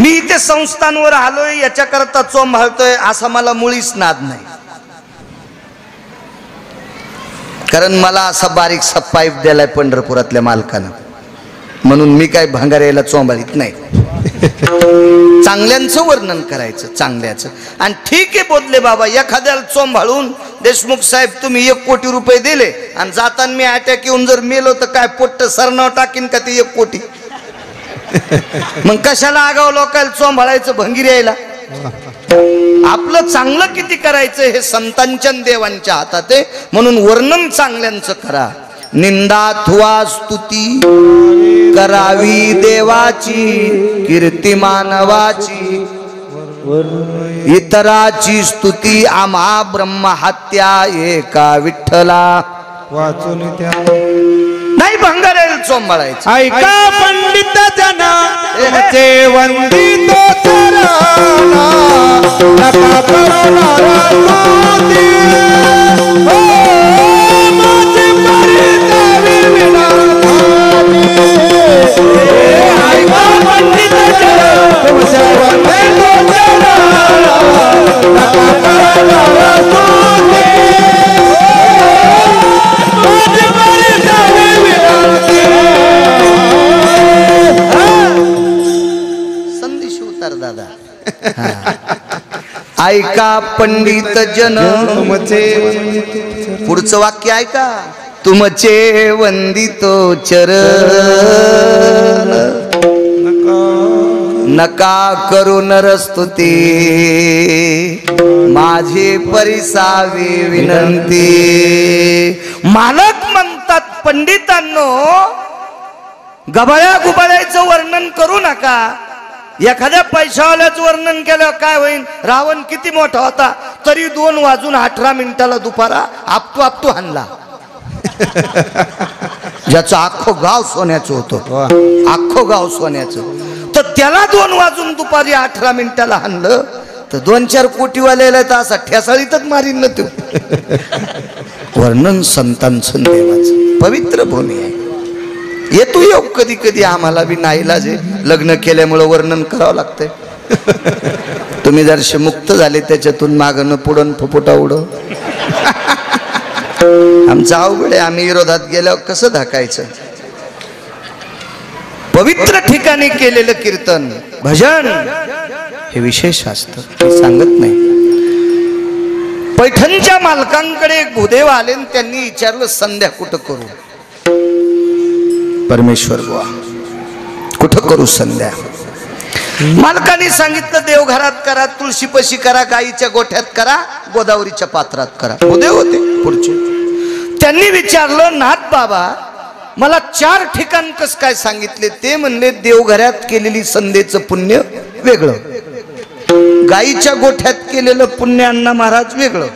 मी इथे संस्थांवर आलोय याच्याकरता चोंभाळतोय असा मला मुळीच नाद नाही, कारण मला असा बारीकसा पाईप दिलाय पंढरपुरातल्या मालकानं, म्हणून मी काय भांगाऱ्याला चोंभाळीत नाही. चांगल्यांचं वर्णन करायचं, चांगल्याचं. आणि ठीक आहे बोधले बाबा, एखाद्याला चोंभाळून देशमुख साहेब तुम्ही 1 कोटी रुपये दिले आणि जाताना मी अटॅक येऊन जर मेलो तर काय पोट्ट सरनाव टाकीन का ते 1 कोटी? मग कशाला आगाव लोकांना चोंभाळायचं, भंगीर यायला? आपलं चांगलं किती करायचं हे संतांच्या देवांच्या हातात आहे, म्हणून वर्णन चांगल्यांचं करा. निंदा अथवा स्तुती करावी देवाची, कीर्ती मानवाची, इतराची स्तुती आम्हा ब्रह्महत्या एका विठ्ठला वाचून नाही भंगारेल चोंबाळायचं. ऐका पंडित जना तुमचे वंदितो चरणा, नका करुणा स्तुती, ओ माझे परितावी विनाथानी. ऐका पंडित जना तुमचे वंदितो चरणा, नका करुणा स्तुती, माझे परितावी विनाथानी. संदेश उतार दादा. ऐका पंडित जन तुमचे, पुढचं वाक्य ऐका, तुमचे वंदितो चरण, नका करू नरस्तुती, माझी परिसावी विनंती. मालक म्हणतात पंडितांनो, गबाळ्या गुबाळ्याचं वर्णन करू नका. एखाद्या पैशावाल्याचं वर्णन केलं काय होईल? रावण किती मोठा होता तरी 2:18 दुपारा आपटू आपटू हाणला. ज्याचं अख्खं गाव सोन्याचं होतं, अख्खं गाव सोन्याचं, तर त्याला 2 दुपारी 18 हाणलं तर 2-4 कोटीवाल्याला तर असा ठेसाळीतच मारीन ना. तो वर्णन संतांचं देवाचं पवित्र भूमी आहे. येतो योग कधी कधी आम्हाला बी नाईलाज आहे, लग्न केल्यामुळं वर्णन करावं लागतंय. तुम्ही जरशे मुक्त झाले त्याच्यातून मागणं पुढं फुफुटा उडव. आमचं अवघड आहे, आम्ही विरोधात गेल्यावर कसं धाकायचं. पवित्र ठिकाणी केलेलं कीर्तन भजन हे विशेष असतं, हे सांगत नाही. पैठणच्या मालकांकडे एक भूदेव आले आणि त्यांनी विचारलं संध्या कुठं करू? परमेश्वर बुवा कुठं करू संध्या? मालकाने सांगितलं देवघरात करा, तुळशीपशी करा, गाईच्या गोठ्यात करा, गोदावरीच्या पात्रात करा. भूदेव होते पुढचे. त्यांनी विचारलं नाथ बाबा मला 4 ठिकाण कस काय सांगितले? ते म्हणले देवघरात केलेली संध्येचं पुण्य वेगळं, गाईच्या गोठ्यात केलेलं पुण्य अण्णा महाराज वेगळं,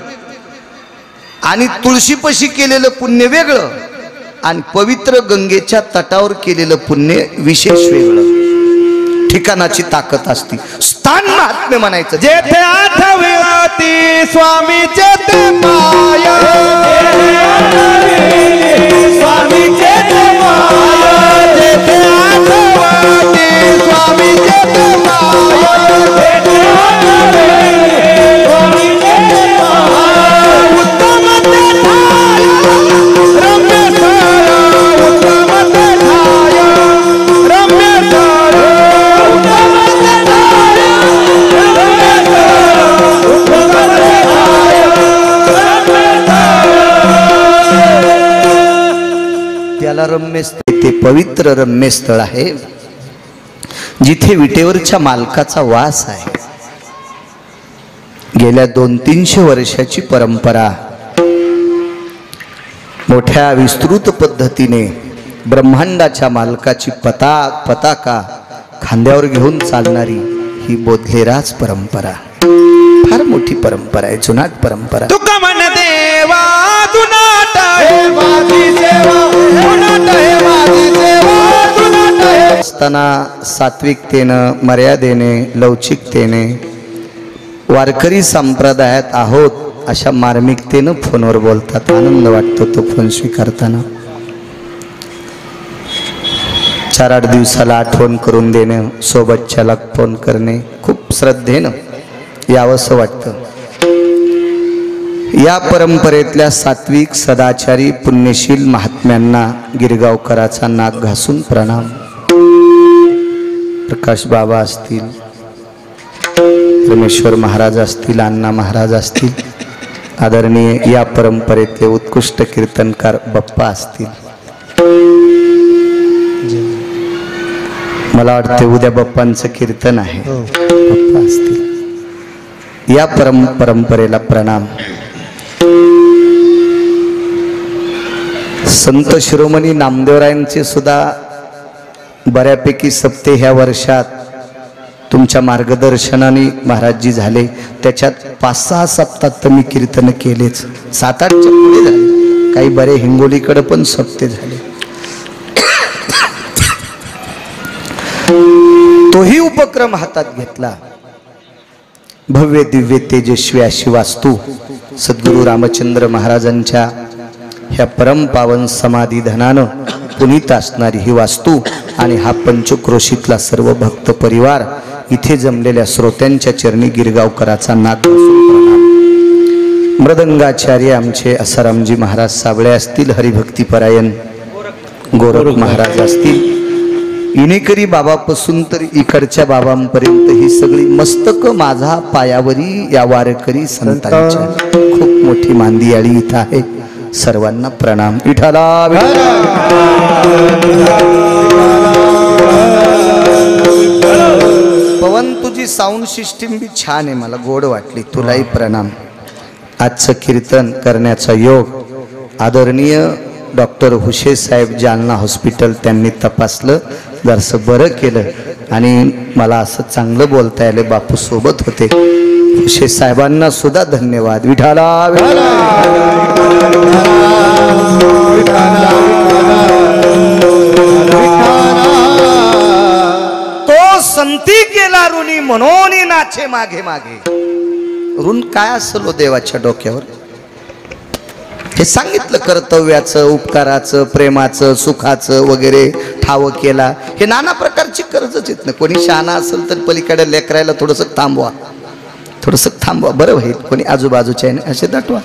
आणि तुळशीपशी केलेलं पुण्य वेगळं, आणि पवित्र गंगेच्या तटावर केलेलं पुण्य विशेष वेगळं. ठिकाणाची ताकद असती, स्थान महात्म्य म्हणायचं. जेथे आठवती स्वामीचे ते माया, स्वामीचे ते माया, जेथे आठवती स्वामीचे ते माया, जेथे आठवती स्वामीचे ते माया, उत्तम ते ठाया रम्य सारा, उत्तम ते ठाया रम्य सारा, उत्तम ते ठाया रम्य सारा, उत्तम ते ठाया रम्य सारा. त्याला रम्य ते पवित्र रम्य स्थळ आहे जिथे विटेवरच्या मालकाचा वास आहे. गेल्या 200-300 वर्षाची परंपरा मोठ्या विस्तृत पद्धतीने ब्रह्मांडाच्या मालकाची पताका खांद्यावर घेऊन चालणारी ही बोधलेराज परंपरा फार मोठी परंपरा आहे, जुनाट परंपरा. तुका मन देवा जुनाट हे माझी सेवा, जुनाट हे माझी सेवा, जुनाट हे. असताना सात्विकतेनं, मर्यादेने, लवचिकतेने वारकरी संप्रदायात आहोत अशा मार्मिकतेनं फोनवर बोलतात. आनंद वाटतो तो फोन स्वीकारताना. 4-8 दिवसाला आठवण करून देणं, सोबतच्याला फोन करणे, खूप श्रद्धेनं यावंसं वाटतं. या परंपरेतल्या सात्विक सदाचारी पुण्यशील महात्म्यांना गिरगावकराचा नाक घासून प्रणाम. प्रकाश बाबा असतील, परमेश्वर महाराज असतील, अण्णा महाराज असतील, आदरणीय या परंपरेतले उत्कृष्ट कीर्तनकार बाप्पा असतील. मला वाटते उद्या बाप्पांचं कीर्तन आहे, बाप्पा असतील. या परंपरेला प्रणाम. संत शिरोमणी नामदेवरायांचे सुद्धा बऱ्यापैकी सप्ते ह्या वर्षात तुमच्या मार्गदर्शनाने महाराजजी झाले. त्याच्यात 5-6 सप्तात तर मी कीर्तन केलेच, 7-8च्या पुढे झाले, काही बरे हिंगोलीकडे पण सप्ते झाले. तोही उपक्रम हातात घेतला. भव्य दिव्य तेजस्वी अशी वास्तू सद्गुरू रामचंद्र महाराजांच्या ह्या परमपावन समाधी धनानं पुनीत असणारी ही वास्तू आणि हा पंचक्रोशीतला सर्व भक्त परिवार, इथे जमलेल्या श्रोत्यांच्या चरणी गिरगावकराचा नाक घासून प्रणाम. मृदंगाचार्य आमचे असारामजी महाराज साबळे असतील, हरिभक्तीपरायण गोरख महाराज असतील, इनेकरी बाबापासून तर इकडच्या बाबांपर्यंत ही सगळी मस्तक माझा पायावरी या वारकरी संतांच्या खूप मोठी मांदियाळी इथं आहे. सर्वांना प्रणाम. विठाला पवन, तुझी साऊंड सिस्टीम बी छान आहे, मला गोड वाटली, तुलाही प्रणाम. आजचं कीर्तन करण्याचा योग आदरणीय डॉक्टर हुशे साहेब जालना हॉस्पिटल त्यांनी तपासलं, जरासं बरं केलं आणि मला असं चांगलं बोलता आलं. बापू सोबत होते, हुशे साहेबांना सुद्धा धन्यवाद. विठाला तो संती केला ऋणी म्हणून नाचे मागे मागे. ऋण काय असेल देवाच्या डोक्यावर हे सांगितलं. कर्तव्याचं, उपकाराचं, प्रेमाचं, सुखाचं वगैरे ठाव केला. हे नाना प्रकारची कर्जच येत ना. कोणी शहाणा असेल तर पलीकडे लेकरायला थोडंसं थांबवा, थोडंसं थांबवा, बरं होईल. कोणी आजूबाजूच्या असे दाटवा.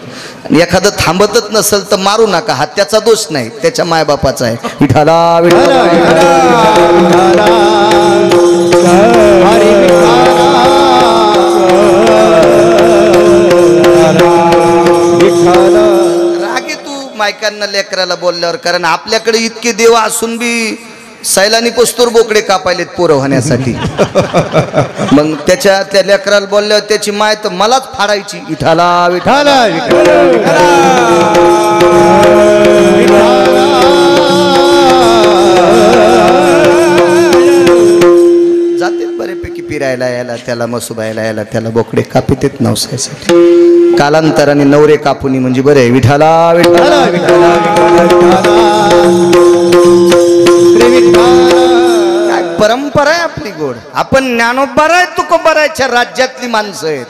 आणि एखादं थांबतच नसेल तर मारू नका, हा त्याचा दोष नाही, त्याच्या मायबापाचा आहे. विठाला रागे तू मायकांना लेकराला बोलल्यावर, कारण आपल्याकडे इतके देव असून बी सैलानी पस्तूर बोकडे कापायलेत पोरं होण्यासाठी. मग त्या लेकराला बोलल्यावर त्याची माय तर मलाच फाडायची. विठाला विठाला जाते बऱ्यापैकी फिरायला यायला, त्याला मसुबायला यायला, त्याला बोकडे कापितेत नवसायसाठी. कालांतराने नवरे कापुनी म्हणजे बरे. विठाला विठाला काय परंपरा आहे आपली गोड. आपण ज्ञानोबाराय तुकोबारायच्या राज्यातली माणसं आहेत.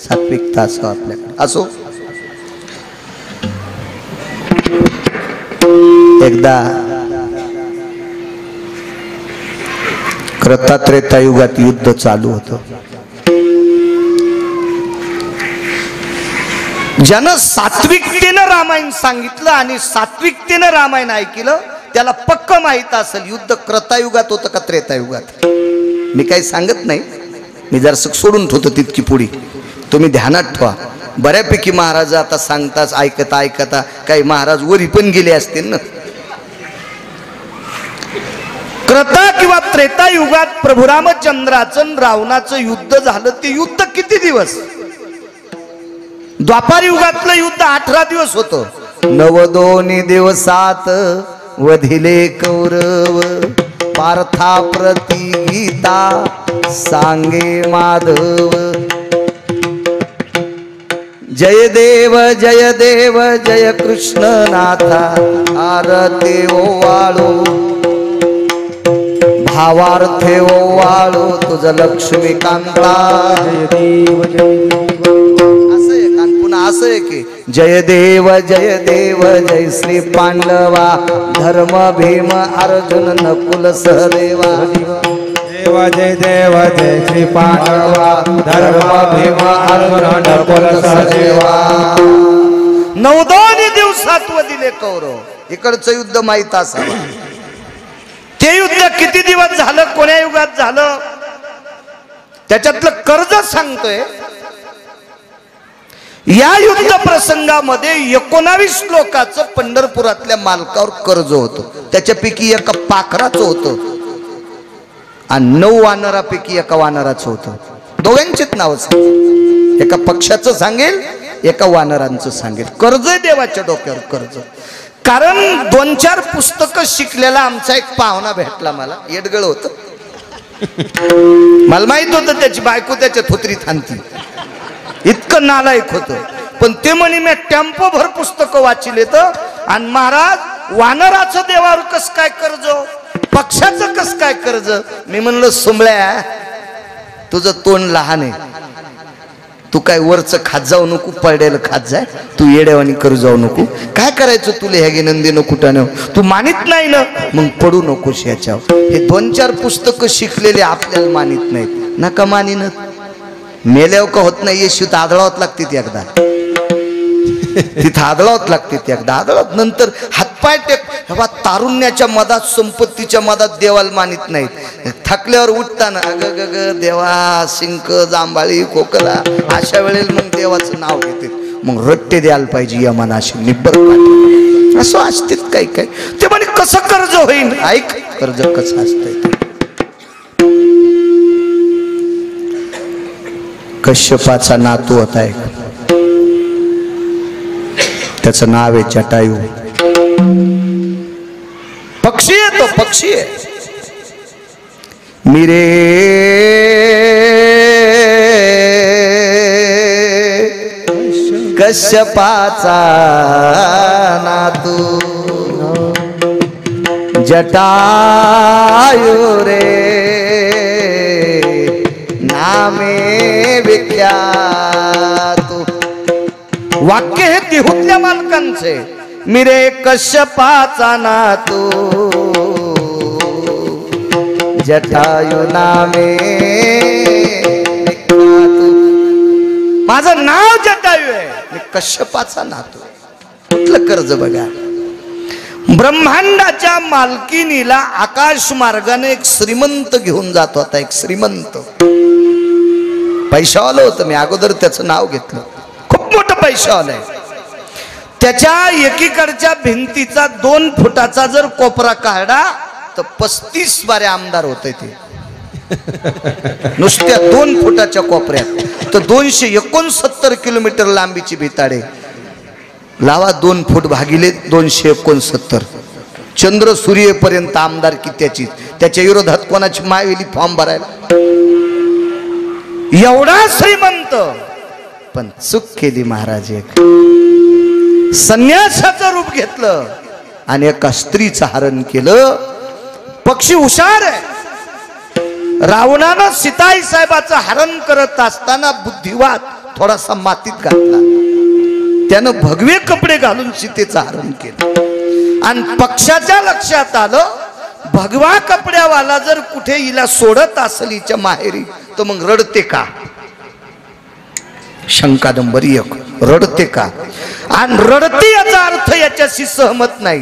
सात्विकता असो आपल्याकडे असो. एकदा कृतात्रेता युगात युद्ध चालू होतं. ज्यानं सात्विकतेनं रामायण सांगितलं आणि सात्विकतेनं रामायण ऐकलं त्याला पक्क माहित असेल युद्ध क्रतायुगात होतं का त्रेतायुगात. मी काही सांगत नाही, मी जर सोडून ठेवतो तितकी पुढी, तुम्ही ध्यानात ठेवा. बऱ्यापैकी महाराज आता सांगताच ऐकता ऐकता काही महाराज वरी पण गेले असतील ना. क्रता किंवा त्रेतायुगात प्रभू रामचंद्राचं रावणाचं युद्ध झालं. ते युद्ध किती दिवस? द्वापार युगातलं युद्ध 18 दिवस होतं. 9 दिवसात वधिले कौरव, पार्था प्रति गीता सांगे माधव. जय देव जय कृष्ण नाथा, आरते ओवाळो भावार्थे ओवाळो तुझ लक्ष्मीकांता. असं आहे. पुन्हा असं आहे की जय देव जय श्री पांडवा धर्म भीम अर्जुन नकुल सहदेवा जय देव जय श्री पांडवा धर्म भीम अर्जुन नकुल सहदेवा 9 दिवसात व दिले कौरव इकडचं युद्ध माहित असावं ते युद्ध किती दिवस झालं कोण्या युगात झालं त्याच्यातलं कर्ज सांगतोय या युद्ध प्रसंगामध्ये 19 लोकांचं पंढरपुरातल्या मालकावर कर्ज होतं त्याच्यापैकी एका पाखराचं होतं आणि 9 वानरापैकी एका वानराचं होतं दोघांचीच नाव सांगेल एका पक्षाचं सांगेल एका वानरांचं सांगेल कर्ज देवाच्या डोक्यावर कर्ज कारण 2-4 पुस्तकं शिकलेला आमचा एक पाहुणा भेटला मला येडगळ होतं मला माहित होतं त्याची बायको त्याच्या थोतरीत आणती इतकं नालायक होतं पण ते म्हणे मी टेम्पो भर पुस्तकं वाचिले तर आणि महाराज वानराचं देवावर कस काय कर्ज पक्षाचं कस काय कर्ज मी म्हणलं सुंबळ्या तुझं तोंड लहान आहे तू काय वरचं खात जाऊ नको पडलेलं खात जाय तू येड्यावानी करू जाऊ नको काय करायचं तुला ह्या नंदीनं कुठं तू मानित नाही ना मग पडू नकोस याच्यावर हे 2-4 पुस्तकं शिकलेले आपल्याला मानित नाहीत नका मानिन मेल्यावर का होत नाही येशू तर आदळावत लागते ती एकदा तिथं आदळावत लागते ती एकदा आदळावत नंतर हातपाय टेक बाबा तारुण्याच्या मधात संपत्तीच्या मधात देवाला मानित नाहीत थकल्यावर उठताना अग ग देवा शिंक जांभाळी खोकला अशा वेळेला मग देवाचं नाव घेते मग रट्टे द्यायला पाहिजे यमनाशी निब्बर पाठी असं असतेच काही काय ते म्हणे कसं कर्ज होईल ऐक कर्ज कसं असतंय कश्यपाचा नातू होता एक त्याचं नाव आहे जटायू पक्षी आहे तो पक्षी आहे मिरे कश्यपाचा नातू जटायू रे नामे विख्यात वाक्य हे देहूतल्या मालकांचे मिरे कश्यपाचा नातू जटायू नामे माझं नाव जटायू आहे मी कश्यपाचा नातू कुठलं कर्ज बघा ब्रह्मांडाच्या मालकिनीला आकाश मार्गाने एक श्रीमंत घेऊन जात होता एक श्रीमंत पैशावाला होतं मी अगोदर त्याचं नाव घेतलं खूप मोठं पैशावाला आहे त्याच्या एकीकडच्या भिंतीचा 2 फुटाचा जर कोपरा काढला तर 35 बारे आमदार होते ते नुसत्या 2 फुटाच्या कोपऱ्यात तर 269 किलोमीटर लांबीची भिताडे लावा 2 फूट भागिले 269 चंद्र सूर्यपर्यंत आमदार की त्याच्या विरोधात कोणाची मायवेली फॉर्म भरायला एवढा श्रीमंत पण चूक केली महाराज एक संन्यासाचं रूप घेतलं आणि एका स्त्रीचं हरण केलं पक्षी हुशार आहे रावणानं सीताई साहेबाचं हरण करत असताना बुद्धिवाद थोडासा मातीत घातला त्यानं भगवे कपडे घालून सीतेचं हरण केलं आणि पक्षाच्या लक्षात आलं भगवा कपड्यावाला जर कुठे हिला सोडत असेल हिच्या माहेरी तर मग रडते का शंका नंबर 1 रडते का आणि रडते याचा अर्थ याच्याशी सहमत नाही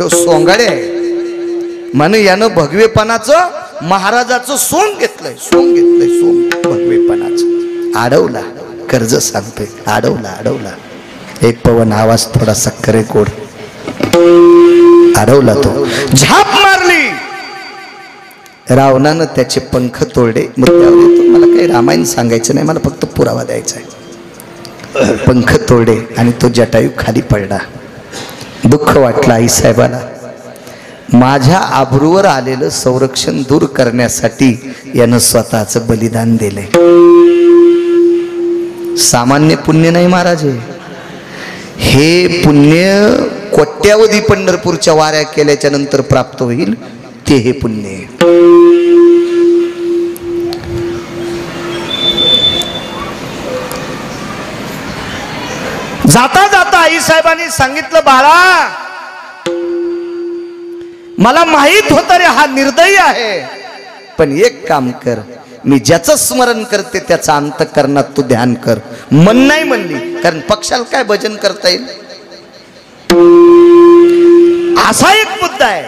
हे सोंगाडे आहे म्हणे यानं भगवेपणाचं महाराजाचं सोंग घेतलंय सोंग भगवेपणाचं अडवला कर्ज सांगतोय अडवला एक पवन आवाज थोडासा करे कोड अडवला तो झाप मारली रावणानं त्याचे पंख तोडले मुद्द्यावर येतो मला काही रामायण सांगायचं नाही मला फक्त पुरावा द्यायचा आहे पंख तोडले आणि तो जटायू खाली पडला दुःख वाटलं आई साहेबाला माझ्या आबरूवर आलेलं संरक्षण दूर करण्यासाठी यानं स्वतःचं बलिदान दिले सामान्य पुण्य नाही महाराज हे पुण्य कोट्यावधी पंढरपूरच्या वाऱ्या केल्याच्या नंतर प्राप्त होईल ते हे पुण्य जाता जाता आईसाहेबांनी सांगितलं, बाळा मला माहित होत रे हा निर्दयी आहे, पण एक काम कर, मी ज्याचं स्मरण करते त्याचा अंतःकरणात तू ध्यान कर. मन नाही म्हणली, कारण पक्षाला काय भजन करता येईल असा एक मुद्दा आहे.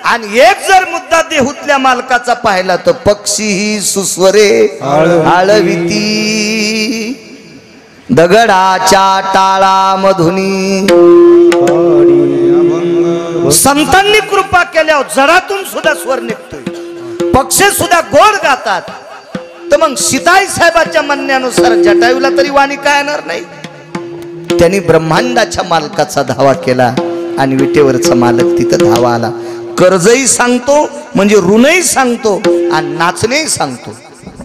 आणि एक जर मुद्दा देहूतल्या मालकाचा पाहिला तर पक्षी सुस्वरे आळविती, दगडाच्या टाळामधुनी. संतांनी कृपा केल्यावर जडातून सुद्धा स्वर निघतोय, पक्षी सुद्धा गोड गातात. तर मग सीताई साहेबाच्या म्हणण्यानुसार जटायूला तरी वाणी काय येणार नाही. त्यांनी ब्रह्मांडाच्या मालकाचा धावा केला आणि विटेवरचा मालक तिथं धावा आला. कर्जही सांगतो म्हणजे ऋणही सांगतो आणि नाचणेही सांगतो.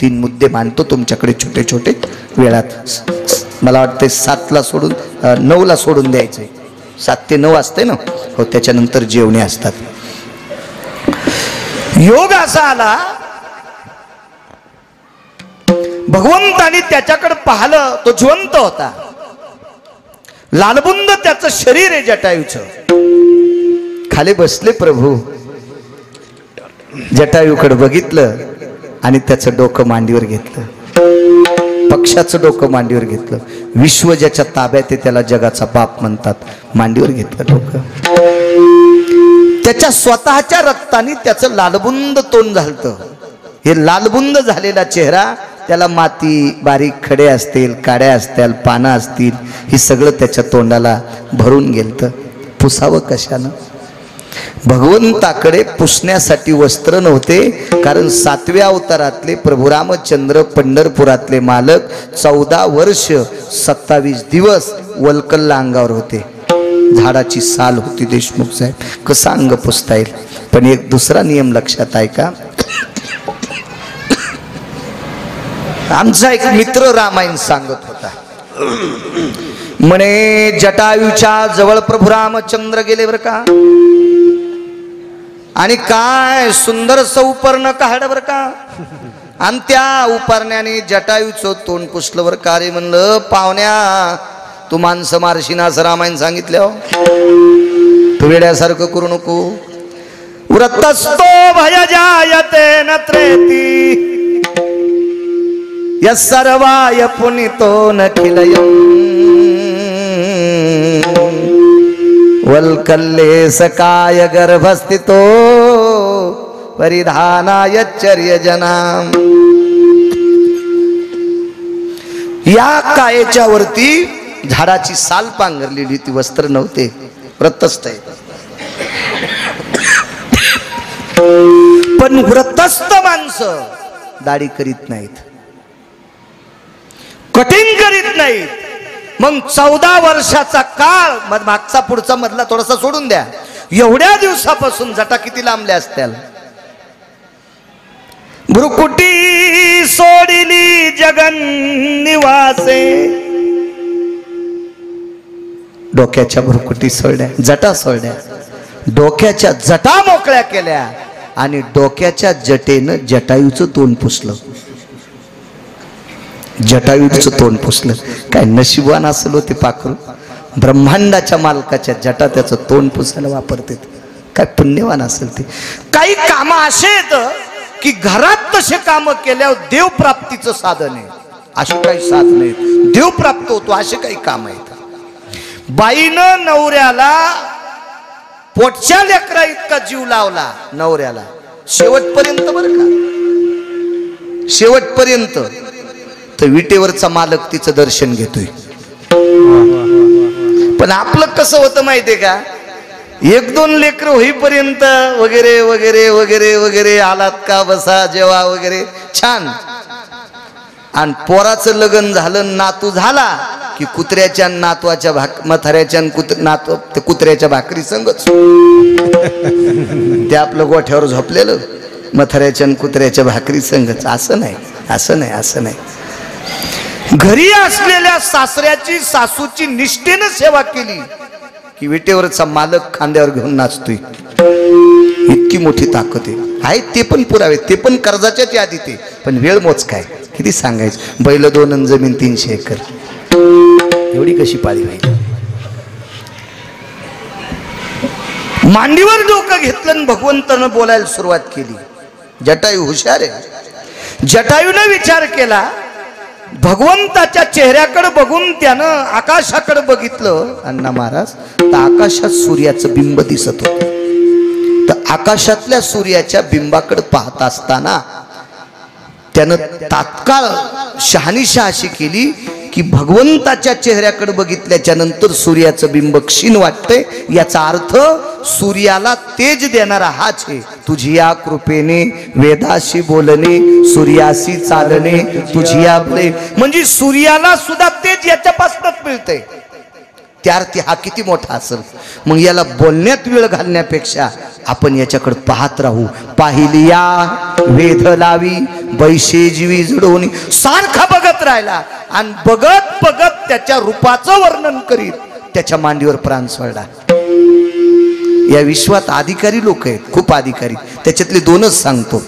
3 मुद्दे मांडतो तुमच्याकडे छोटे छोटे वेळात. मला वाटतं 7ला सोडून 9ला सोडून द्यायचंय. 7 ते 9 असते ना. हो, त्याच्यानंतर जेवणे असतात. योग असा आला, भगवंतानी त्याच्याकडे पाहिलं, तो जिवंत होता. लालबुंद त्याचं शरीर आहे जटायूचं. खाली बसले प्रभू, जटायूकडे बघितलं आणि त्याचं डोकं मांडीवर घेतलं. पक्षाचं डोकं मांडीवर घेतलं. विश्व ज्याच्या ताब्यात आहे त्याला जगाचा बाप म्हणतात. मांडीवर घेतलं डोकं. त्याच्या स्वतःच्या रक्ताने त्याचं लालबुंद तोंड झालतं. हे लालबुंद झालेला चेहरा, त्याला माती, बारीक खडे असतील, काड्या असतील, पानं असतील, हे सगळं त्याच्या तोंडाला भरून गेलतं. पुसावं कशानं? भगवंताकडे पुसण्यासाठी वस्त्र नव्हते, कारण 7व्या अवतारातले प्रभू रामचंद्र पंढरपुरातले मालक 14 वर्ष 27 दिवस वल्कल्ला अंगावर होते. झाडाची साल होती देशमुख साहेब, कसं अंग पुसता येईल. पण एक दुसरा नियम लक्षात आहे का? आमचा एक मित्र रामायण सांगत होता. म्हणे जटायूच्या जवळ प्रभू रामचंद्र गेले बर का, आणि काय सुंदर उपर्ण काढ बर का, आणि त्या उपरण्याने जटायूचं तोंड पुसलं बर का. रे म्हणलं, पाहुण्या तू माणसं मारशीन असं रामायण सांगितलं, तू वेड्यासारखं करू नको. व्रतस्तो भय जायते न त्रेती यस्सर्वाय पुनितो न खिलयं वल्कल्ले सकाय गर्भस्थितो परिधानाय चर्यजनाम. या कायेच्या वरती झाडाची साल पांघरलेली ती, वस्त्र नव्हते. व्रतस्थ आहे. पण व्रतस्थ माणसं दाढी करीत नाहीत, कटिंग करीत नाहीत. मग 14 वर्षाचा काळ, मागचा पुढचा मधला थोडासा सोडून द्या, एवढ्या दिवसापासून जटा किती लांबल्या असत्याल. भ्रुकुटी सोडिली जगन निवासे, डोक्याच्या भ्रुकुटी सोडल्या, जटा सोडल्या, डोक्याच्या जटा मोकळ्या केल्या आणि डोक्याच्या जटेनं जटायूचं तोंड पुसलं. जटायूचं तोंड पुसलं. काय नशिबवान असेल होते पाखरू, ब्रह्मांडाच्या मालकाच्या जटा त्याचं तोंड पुसायला वापरते. काय पुण्यवान असेल ते. काही काम असे आहेत की घरात तसे काम केल्यावर देवप्राप्तीचं साधन आहे. अशी काही साधन आहेत, देवप्राप्त होतो असे काही काम आहेत. बाईनं नवऱ्याला पोटच्या लेकरा इतका जीव लावला नवऱ्याला, शेवटपर्यंत बरं का, शेवटपर्यंत. तर विटेवरचा मालक तिचं दर्शन घेतोय. पण आपलं कसं होतं माहितीये का, 1-2 लेकर होईपर्यंत वगैरे वगैरे वगैरे वगैरे, आलात का बसा जेवा वगैरे छान. आणि पोराचं लग्न झालं, नातू झाला की कुत्र्याच्या नातवाच्या म्हाताऱ्याच्या कुत्र्याच्या भाकरी संगच. ते आपलं गोठ्यावर झोपलेलं म्हाताऱ्याच्या कुत्र्याच्या भाकरी संगच. असं नाही, असं नाही, असं नाही. घरी असलेल्या सासऱ्याची सासूची निष्ठेनं सेवा केली की विटेवरचा मालक खांद्यावर घेऊन नाचतोय. इतकी मोठी ताकद आहे. ते पण पुरावे, ते पण कर्जाच्याच यादीत आहे. पण वेळ मोज काय, किती सांगायचं. बैल 2 जमीन 300 एकर, एवढी कशी पाळी व्हायची. मांडीवर डोकं घेतलं आणि भगवंतानं बोलायला सुरुवात केली. जटायू हुशार आहे. जटायूने विचार केला, भगवंताच्या चेहऱ्याकडे बघून त्यानं आकाशाकडे बघितलं. अण्णा महाराज, तर आकाशात सूर्याचं बिंब दिसत होतं. तर आकाशातल्या सूर्याच्या बिंबाकडे पाहत असताना त्यानं तात्काळ शहानिशा अशी केली की भगवंताच्या चेहऱ्याकडे बघितल्याच्या नंतर सूर्याचं बिंब क्षीण वाटतंय, याचा अर्थ सूर्याला तेज देणारा हाच आहे. तुझी या कृपेने वेदाशी बोलणे, सूर्याशी चालणे, तुझी या म्हणजे सूर्याला सुद्धा तेज याच्यापासूनच मिळतंय. त्या अर्थी हा किती मोठा असेल. मग याला बोलण्यात वेळ घालण्यापेक्षा आपण याच्याकडे पाहत राहू. पाहिलिया वेध लावी बैशे जीवी जडवणी, सारखा बघत राहिला आणि बघत बघत त्याच्या रूपाचं वर्णन करीत त्याच्या मांडीवर प्राण सोडला. या विश्वात अधिकारी लोक आहेत, खूप अधिकारी. त्याच्यातले दोनच सांगतो.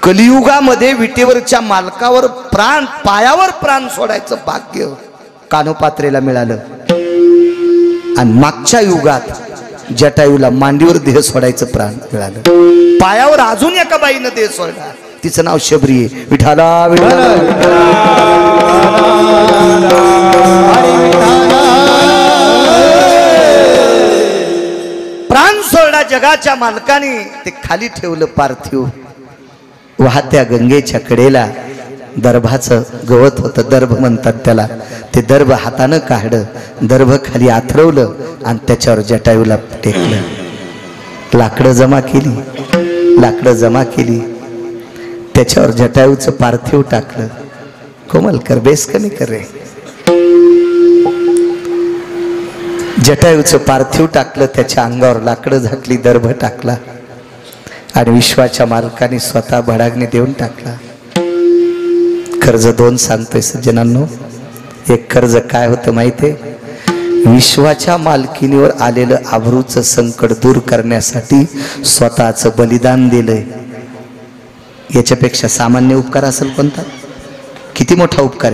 कलियुगामध्ये विटेवरच्या मालकावर प्राण, पायावर प्राण सोडायचं भाग्य कानोपात्रेला मिळालं. आणि मागच्या युगात जटायूला मांडीवर देह सोडायचं प्राण मिळालं. पायावर अजून एका बाईनं देह सोडला, तिचं नाव शबरी आहे. विठाला विठाला प्राण सोडला जगाच्या मालकाने. ते खाली ठेवलं पार्थिव. वाहत्या गंगेच्या कडेला दर्भाचं गवत होतं, दर्भ म्हणतात त्याला. ते दर्भ हातानं काढलं, दर्भ खाली आथरवलं आणि त्याच्यावर जटायूला टेकलं. लाकडं जमा केली, लाकडं जमा केली, त्याच्यावर जटायूचं पार्थिव टाकलं. कोमल कर, बेस कमी कर रे. जटायूचं पार्थिव टाकलं, त्याच्या अंगावर लाकडं झाकली, दर्भ टाकला आणि विश्वाच्या मालकाने स्वतः भडागणी देऊन टाकला. कर्ज दोन सांगतोय सज्जनांनो. एक कर्ज काय होतं माहितीये? विश्वाच्या मालकीनीवर आलेलं आबरूचं संकट दूर करण्यासाठी स्वतःचं बलिदान दिलंय. याच्यापेक्षा सामान्य उपकार असेल कोणता? किती मोठा उपकार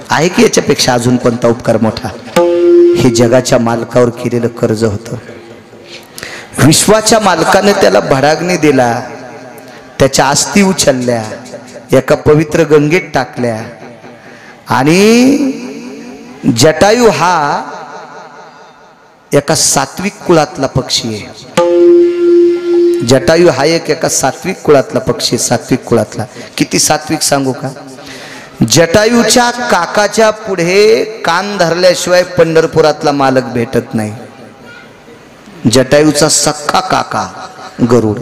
आहे की याच्यापेक्षा अजून कोणता उपकार मोठा? हे जगाच्या मालकावर केलेलं कर्ज होतं. विश्वाच्या मालकाने त्याला भडागणी दिला, त्याच्या अस्थी उचलल्या, एका पवित्र गंगेत टाकल्या. आणि जटायू हा एका सात्विक कुळातला पक्षी आहे. जटायू हा एका सात्विक कुळातला पक्षी, सात्विक कुळातला. किती सात्विक सांगू का? जटायूच्या काकाच्या पुढे कान धरल्याशिवाय पंढरपुरातला मालक भेटत नाही. जटायूचा सख्खा काका गरुड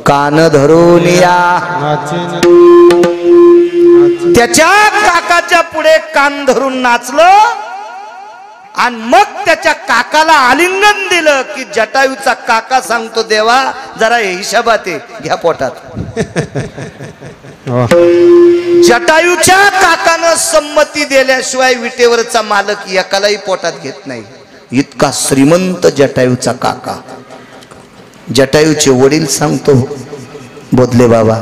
कान धरून या, त्याच्या काकाच्या पुढे कान धरून नाचलं आणि मग त्याच्या काकाला आलिंगन दिलं की जटायूचा काका सांगतो, देवा जरा हिशाबात आहे, घ्या पोटात. जटायूच्या काकानं संमती दिल्याशिवाय विटेवरचा मालक एकालाही पोटात घेत नाही. इतका श्रीमंत जटायूचा काका. जटायूचे वडील सांगतो बोधले बाबा,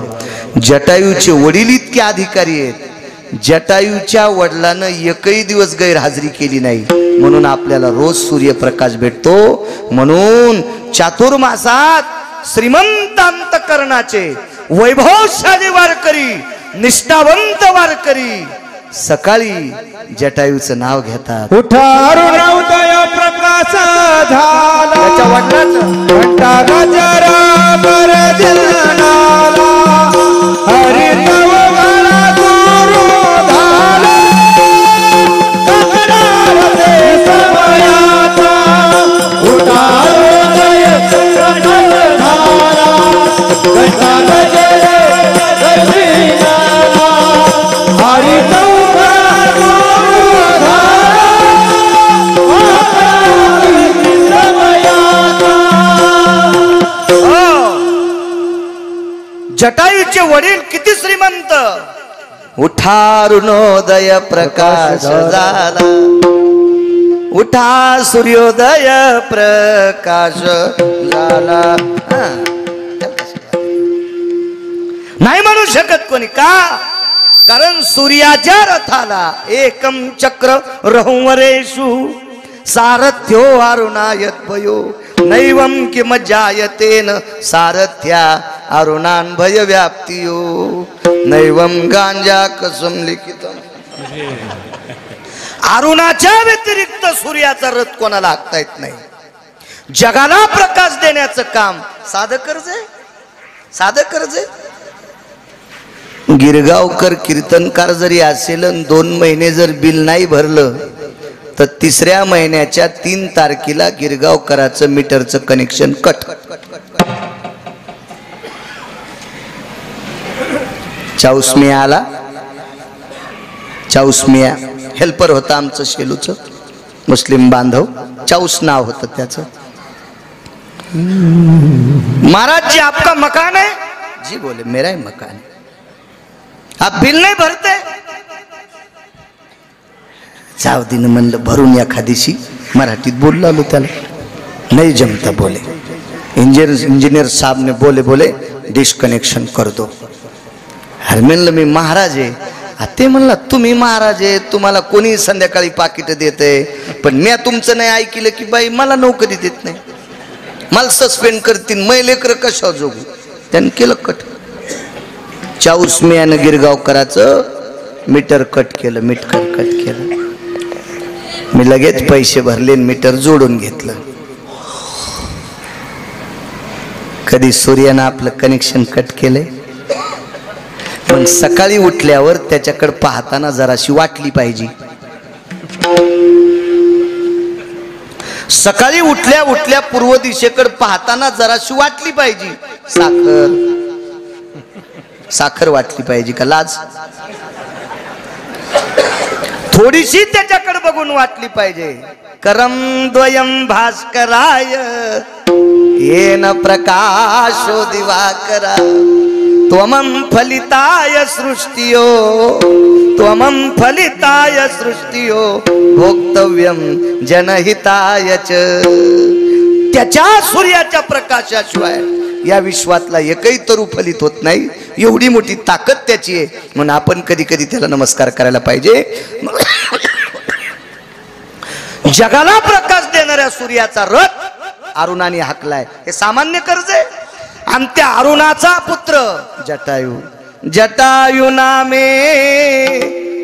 जटायूचे वडील इतके अधिकारी आहेत, जटायूच्या वडिलांना एकही दिवस गैरहजेरी केली नाही. म्हणून आपल्याला रोज सूर्यप्रकाश भेटतो. म्हणून चातुर्मासात श्रीमंत अंतकरणाचे वैभवशाली वारकरी, निष्ठावंत वारकरी सकाळी जटायूचं नाव घेतात. उठारून उदय प्रकाश झाला, त्याच्या वडिलांचं घंटा गजरा बर दिलनाला, हरी नव मला गुरु झाला, ककरार ते समयाचा. उठारून उदय प्रकाश झाला, घंटा गजरा दिलनाला, हरी नव जटायूचे वडील किती श्रीमंत. उठारुणोदय प्रकाश झाला, उठा सूर्योदय प्रकाश झाला. नाही म्हणू शकत कोणी. का? कारण सूर्याच्या रथाला एकम चक्र रहूवरेषु सारथ्यो अरुणायत भयो नैवं किम जायतेन सारथ्या अरुणान भय व्याप्तियो नैवं गांजा कसम लिखितम. अरुणाच्या व्यतिरिक्त सूर्याचा रथ कोणाला हाकता येत नाही. जगाला प्रकाश देण्याचं काम साधं कर्ज आहे, साधं कर्ज आहे. गिरगावकर कीर्तनकार जरी असेल 2 महिने जर बिल नाही भरलं तर 3ऱ्या महिन्याच्या 3 तारखेला गिरगावकराचं मीटरचं कनेक्शन कट. चाऊसमिया आला. चाऊसमिया हेल्पर होता आमचं शेलूचं, मुस्लिम बांधव. चाऊस नाव होतं त्याचं. महाराज जी आपका मकान है? जी बोले मेरा ही मकान है. आप बिल नाही भरते? जाऊ दिन म्हणलं भरून एखादीशी. मराठीत बोललो आलो त्याला. नाही जमता बोले. इंजीनियर साहब ने बोले डिस्कनेक्शन कर दो. अरे म्हणलं मी महाराज आहे. ते म्हणला तुम्ही महाराज आहे, तुम्हाला कोणी संध्याकाळी पाकिट देते, पण मी तुमचं नाही ऐकलं की बाई मला नोकरी देत नाही, मला सस्पेंड करतील, मै लेकर कशा जोगू. त्यानं केलं कट. चाऊसमियानं गिरगावकराचं मीटर कट केलं. मीटर कट केलं. मी लगेच पैसे भरले, मीटर जोडून घेतलं. कधी सूर्यानं आपलं कनेक्शन कट केलंय? पण सकाळी उठल्यावर त्याच्याकडे पाहताना जराशी वाटली पाहिजे. सकाळी उठल्या उठल्या पूर्व दिशेकडे पाहताना जराशी वाटली पाहिजे. साखर वाटली पाहिजे का लाज? थोडीशी त्याच्याकडे बघून वाटली पाहिजे. करम द्वयम भास्कराय येन प्रकाशो दिवाकरा त्वमं फलिताय सृष्टियो त्वमं फलिताय सृष्टियो भोक्तव्यम जनहिताय च. त्याच्या सूर्याच्या प्रकाशाशिवाय या विश्वातला एकही तरु फलित होत नाही. एवढी मोठी ताकद त्याची आहे. म्हणून आपण कधी कधी त्याला नमस्कार करायला पाहिजे. जगाला प्रकाश देणाऱ्या सूर्याचा रथ अरुणाने हाकलाय. हे सामान्य कर्ज आहे. आणि त्या अरुणाचा पुत्र जटायू, जटायू नामे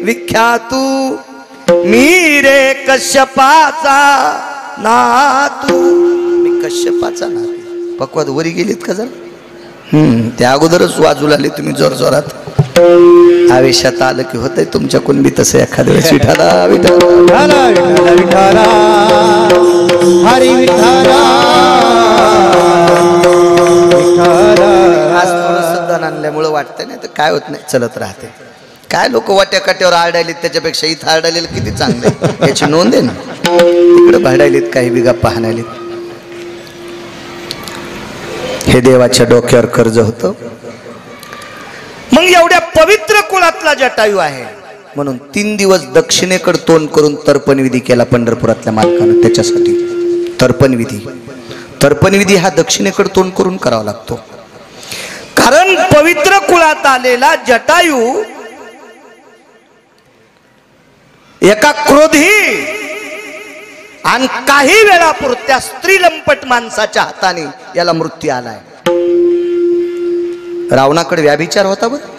विख्यातू मी रे कश्यपाचा नातू. मी कश्यपाचा नातू. पक्वाद वरी गेलीत का जरा? त्या अगोदरच वाजूला आले तुम्ही जोर जोरात. आवेशात आलं की होतंय तुमच्या कुणबी तसं एखाद्या वेळेस. विठाला विठाला विठाला हरी विठाला. आज थोडंसं दण आणल्यामुळं वाटतंय, नाही तर काय होत नाही, चलत राहते. काय लोक वाट्या काट्यावर आरडायलेत, त्याच्यापेक्षा इथं आरडायलेलं किती चांगलं याची नोंद आहे ना. तिकडे भाडायलेत काही बिगा पाहण्यालेत. हे देवाच्या डोक्यावर कर्ज होतं. मग एवढ्या पवित्र कुळातला जटायू आहे म्हणून 3 दिवस दक्षिणेकडे तोंड करून तर्पणविधी केला पंढरपुरातल्या मालकानं. त्याच्यासाठी तर्पणविधी हा दक्षिणेकडे तोंड करून करावा लागतो. कारण पवित्र कुळात आलेला जटायू एका क्रोधी आणि काही वेळापुरत्या स्त्रीलंपट माणसाच्या हाताने याला मृत्यू आलाय. रावणाकडे व्याभिचार होता बरं.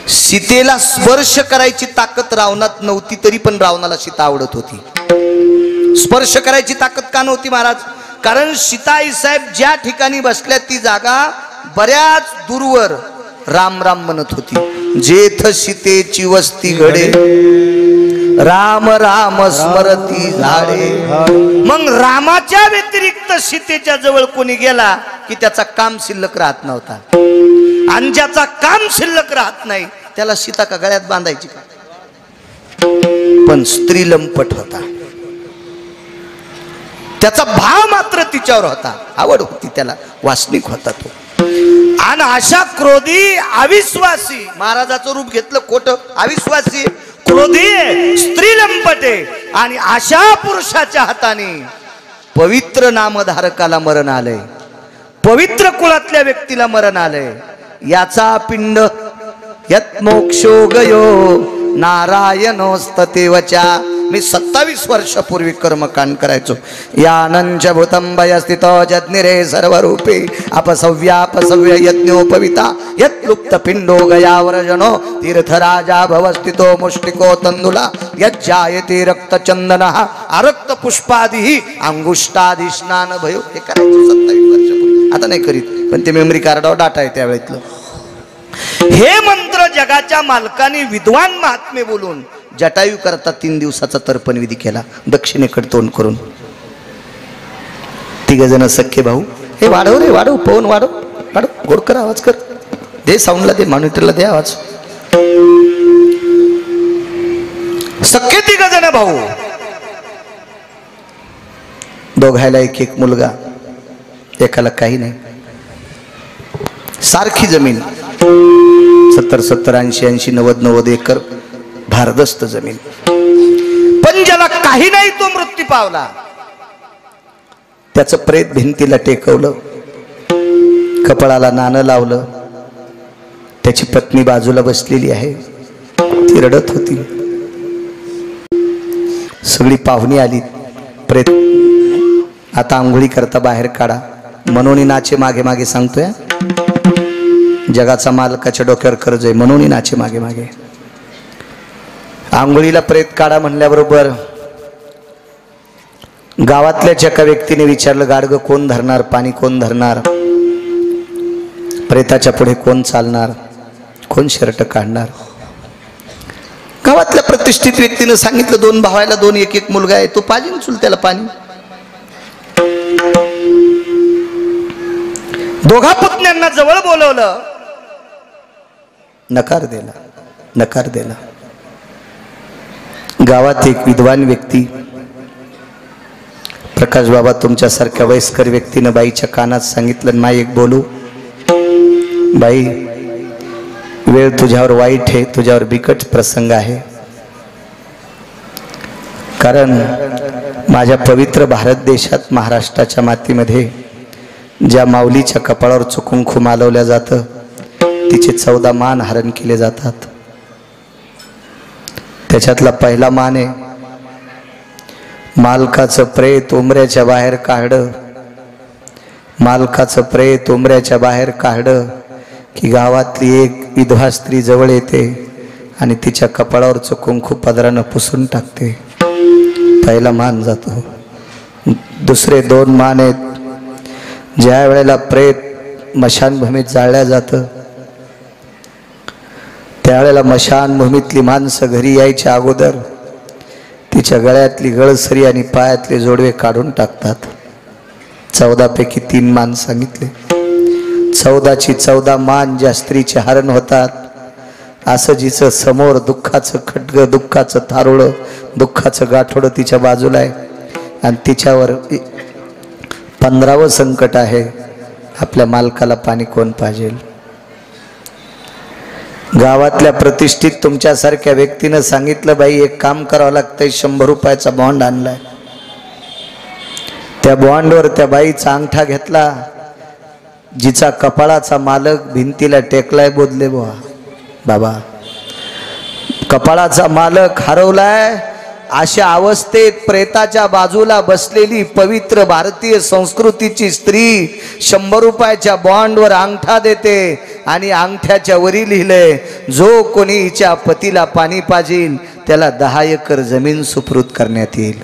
सीतेला स्पर्श करायची ताकद रावणात नव्हती, तरी पण रावणाला सीता आवडत होती. स्पर्श करायची ताकद का नव्हती महाराज? कारण सीताई साहेब ज्या ठिकाणी बसल्या ती जागा बऱ्याच दूरवर राम राम म्हणत होती. जेथ सीतेची वस्ती घडे राम राम स्मरती झाडे. मग रामाच्या व्यतिरिक्त सीतेच्या जवळ कोणी गेला की त्याचा काम शिल्लक राहत नव्हता. आणि ज्याचा काम शिल्लक राहत नाही त्याला सीता का गळ्यात बांधायची का? पण स्त्री लंपट होता. त्याचा भाव मात्र तिच्यावर होता, आवड होती त्याला, वासनिक होता तो. आणि अशा क्रोधी अविश्वासी महाराजाचं रूप घेतलं खोटं. अविश्वासी क्रोधी स्त्रीलंपटे आणि अशा पुरुषाच्या हाताने पवित्र नामधारकाला मरण आलंय. पवित्र कुळातल्या व्यक्तीला मरण आलंय. याचा पिंड यत मोक्षो गयो नारायणोस्ततेवचा मी 27 वर्षापूर्वी कर्मकांड करायचो. यानंच भूतं भयस्थितो जज्ञिरे सर्वरूपे अपसव्यापसव्य यज्ञोपविता यत्लुप्त पिंडो गयावरजनो तीर्थराजा भवस्थितो मुष्टिको तंदुला यज्जायते रक्तचंदनः आरक्त पुष्पादिही अंगुष्टादि स्नान भयो. हे करायचं 27 वर्षापूर्वी. आता नाही करीत, पण ते मेमरी कार्डावर डाटा आहे त्यावेळेतलं. हे मंत्र जगाच्या मालकाने विद्वान महात्मे बोलून जटायू करता 3 दिवसाचा तर्पण विधी केला, दक्षिणेकडे तोंड करून. 3 जण सख्खे भाऊ, हे वाढव रे वाढव, पवन वाढव वाढव, गोड कर, आवाज कर, दे साऊंडला, दे मॉनिटरला दे आवाज. सख्खे 3 जण भाऊ, दोघायला एक मुलगा, एकाला काही नाही. सारखी जमीन, 70-70, 80-80, 90-90 एकर भारदस्त जमीन. पण ज्याला काही नाही तो मृत्यू पावला. त्याचं प्रेत भिंतीला टेकवलं, कपाळाला नाणं लावलं. त्याची पत्नी बाजूला बसलेली आहे, ती रडत होती. सगळी पाहुणी आली. प्रेत आता आंघोळी करता बाहेर काढा. मनोनी नाचे मागे मागे सांगतोय, जगाचा मालकाच्या डोक्यावर कर्ज आहे, म्हणून नाचे मागे मागे. आंघोळीला प्रेत काढा म्हणल्याबरोबर गावातल्याच एका व्यक्तीने विचारलं, गाडगं कोण धरणार, पाणी कोण धरणार, प्रेताच्या पुढे कोण चालणार, कोण शर्ट काढणार. गावातल्या प्रतिष्ठित व्यक्तीने सांगितलं, 2 भावायला 2 एक मुलगा आहे, तो पाजीन चुल त्याला पाणी. दोघा पुतण्यांना जवळ बोलवलं, नकार दिला. गावात एक विद्वान व्यक्ती, प्रकाश बाबा तुमच्यासारख्या वयस्कर व्यक्तीनं बाईच्या कानात सांगितलं, माई एक बोलू, बाई वेळ तुझ्यावर वाईट आहे, तुझ्यावर बिकट प्रसंग आहे. कारण माझ्या पवित्र भारत देशात महाराष्ट्राच्या मातीमध्ये ज्या माऊलीच्या कपाळावर कुंकू मालवल्या जातं, तिचे 14 मान हरण केले जातात. त्याच्यातला पहिला मान आहे, मालकाचं प्रेत उंबऱ्याच्या बाहेर काढलं. मालकाचं प्रेत उंबऱ्याच्या बाहेर काढलं की गावातली एक विधवा स्त्री जवळ येते आणि तिच्या कपाळावरचं कुंकू पदरानं पुसून टाकते. पहिला मान जातो. दुसरे 2 मान आहेत, ज्या वेळेला प्रेत मशानभूमीत जाळल्या जातं, त्यावेळेला मशानभूमीतली माणसं घरी यायच्या अगोदर तिच्या गळ्यातली गळसरी आणि पायातले जोडवे काढून टाकतात. 14 पैकी 3 मान सांगितले. 14ची 14 मान ज्या स्त्रीचे हरण होतात, असं जिचं समोर दुःखाचं खड्ग, दुःखाचं थारोळं, दुःखाचं गाठोडं तिच्या बाजूला आहे आणि तिच्यावर 15वं संकट आहे, आपल्या मालकाला पाणी कोण पाहिजे. गावातल्या प्रतिष्ठित तुमच्यासारख्या व्यक्तीनं सांगितलं, बाई एक काम करावं लागतंय, 100 रुपयाचा बॉन्ड आणलाय. त्या बॉन्डवर त्या बाईचा अंगठा घेतला, जिचा कपाळाचा मालक भिंतीला टेकलाय, बोधले बुवा बाबा, कपाळाचा मालक हरवलाय. अशा अवस्थेत प्रेताच्या बाजूला बसलेली पवित्र भारतीय संस्कृतीची स्त्री 100 रुपयाच्या बॉन्डवर अंगठा देते आणि अंगठ्याच्या वरी लिहिलंय, जो कोणी हिच्या पतीला पाणी पाजील त्याला 10 एकर जमीन सुपूर्द करण्यात येईल.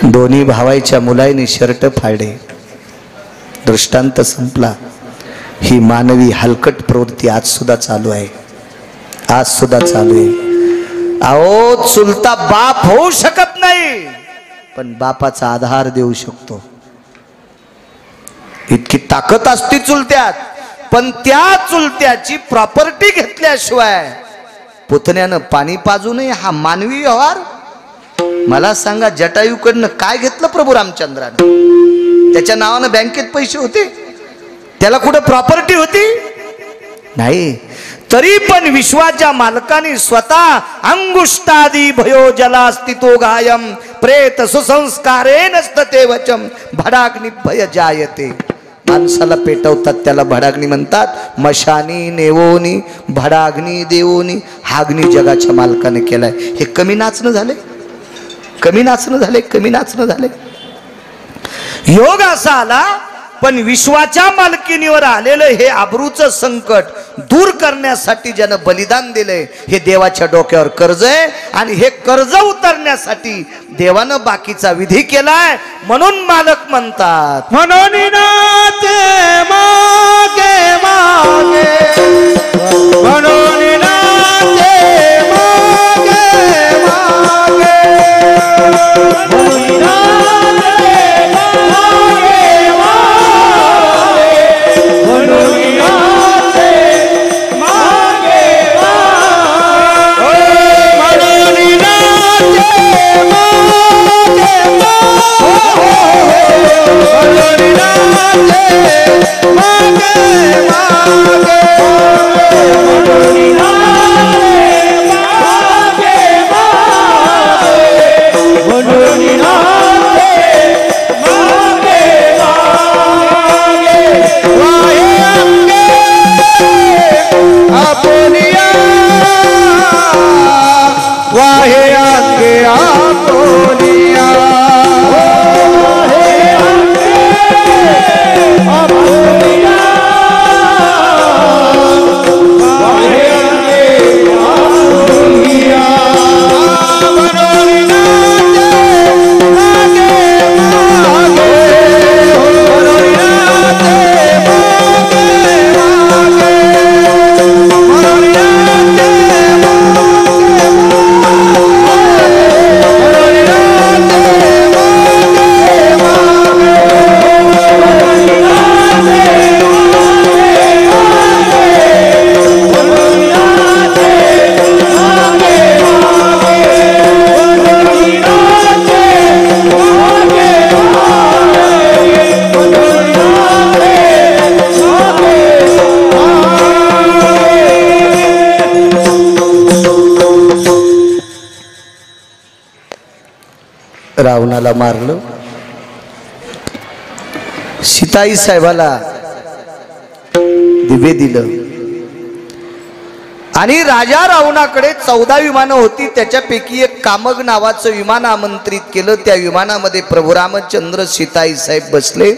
दोन्ही भावाईच्या मुलांनी शर्ट फाडले. दृष्टांत संपला. ही मानवी हलकट प्रवृत्ती आज सुद्धा चालू आहे, आज सुद्धा चालू आहे. अहो, चुलता बाप होऊ शकत नाही, पण बापाचा आधार देऊ शकतो. इतकी ताकद असते चुलत्यात, पण त्या चुलत्याची प्रॉपर्टी घेतल्याशिवाय पुतण्यानं पाणी पाजू नये, हा मानवी व्यवहार. मला सांगा, जटायूकडनं काय घेतलं प्रभू रामचंद्राने? त्याच्या नावानं बँकेत पैसे होते, त्याला कुठं प्रॉपर्टी होती? नाही. तरी पण विश्वाच्या मालकाने स्वतः अंगुष्टादी भयो जला स्थितो गायम प्रेत सुसंस्कारेण स्तते वचम भडाग्नि भय जायते. माणसाला पेटवतात त्याला भडाग्नी म्हणतात. मशानी नेवोनी भडाग्नी देवोनी हा अग्नी जगाच्या मालकाने केलाय. हे कमी नाचणं झाले, कमी नाचणं झाले, कमी नाचणं झाले. योग असा आला पण विश्वाच्या मालकीनीवर आलेलं हे आबरूचं संकट दूर करण्यासाठी ज्यानं बलिदान दिलंय हे देवाच्या डोक्यावर कर्ज आहे. आणि हे कर्ज उतरण्यासाठी देवानं बाकीचा विधी केलाय. म्हणून मालक म्हणतात म्हणून नाचे मागे मागे, म्हणून नाचे मागे मागे, म्हणून नाचे मागे मागे, म्हणून नाचे मागे मागे, म्हणून नाचे मागे रावणाला मारलं. सीताई साहेबाला दिवे दिलं आणि राजा रावणाकडे 14 विमानं होती. त्याच्यापैकी एक कामग नावाचं विमान आमंत्रित केलं. त्या विमानामध्ये प्रभू रामचंद्र सीताई साहेब बसले.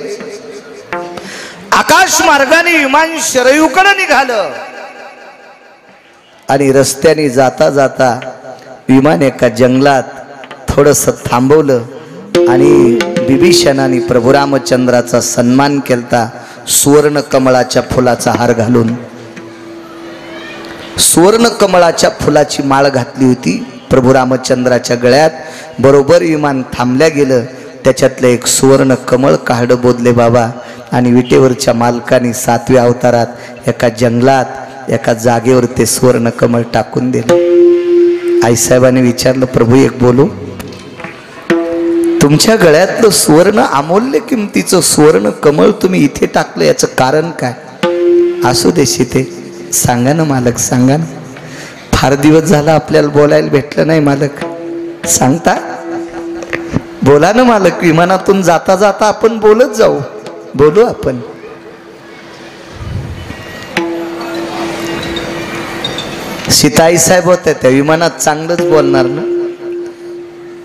आकाश मार्गाने विमान शरयूकडे निघालं आणि रस्त्याने जाता जाता विमान एका जंगलात थोडस थांबवलं आणि बिभीषणाने प्रभू रामचंद्राचा सन्मान केलता. सुवर्ण कमळाच्या फुलाचा हार घालून सुवर्ण कमळाच्या फुलाची माळ घातली होती प्रभू रामचंद्राच्या गळ्यात. बरोबर विमान थांबल्या गेलं. त्याच्यातलं एक सुवर्ण कमळ काढं बोधले बाबा. आणि विटेवरच्या मालकाने 7व्या अवतारात एका जंगलात एका जागेवर ते सुवर्ण कमळ टाकून दिलं. आईसाहेबांनी विचारलं प्रभू एक बोलू, तुमच्या गळ्यातलं सुवर्ण अमूल्य किमतीचं सुवर्ण कमळ तुम्ही इथे टाकलं याचं कारण काय? असू दे सीते, सांगा ना मालक, सांगा ना. फार दिवस झाला आपल्याला बोलायला भेटलं नाही मालक, सांगता? बोला ना मालक. विमानातून जाता जाता आपण बोलत जाऊ, बोलू आपण. सीताई साहेब होत्या त्या विमानात, चांगलंच बोलणार ना.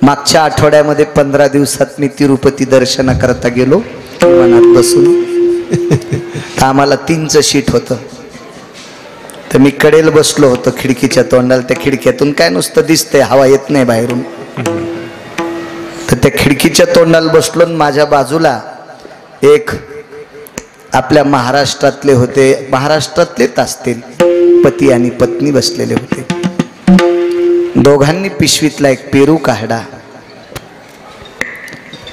मागच्या आठवड्यामध्ये 15 दिवसात मी तिरुपती दर्शनाकरता गेलो विमानात बसून. आम्हाला 3चं शीट होतं. तर मी कडेला बसलो होतो खिडकीच्या तोंडाला. त्या खिडक्यातून काय नुसतं दिसतंय, हवा येत नाही बाहेरून. तर त्या खिडकीच्या तोंडाला बसलो आणि माझ्या बाजूला एक आपल्या महाराष्ट्रातले होते, महाराष्ट्रातलेच असतील, पती आणि पत्नी बसलेले होते. दोघांनी पिशवीतला एक पेरू काढला.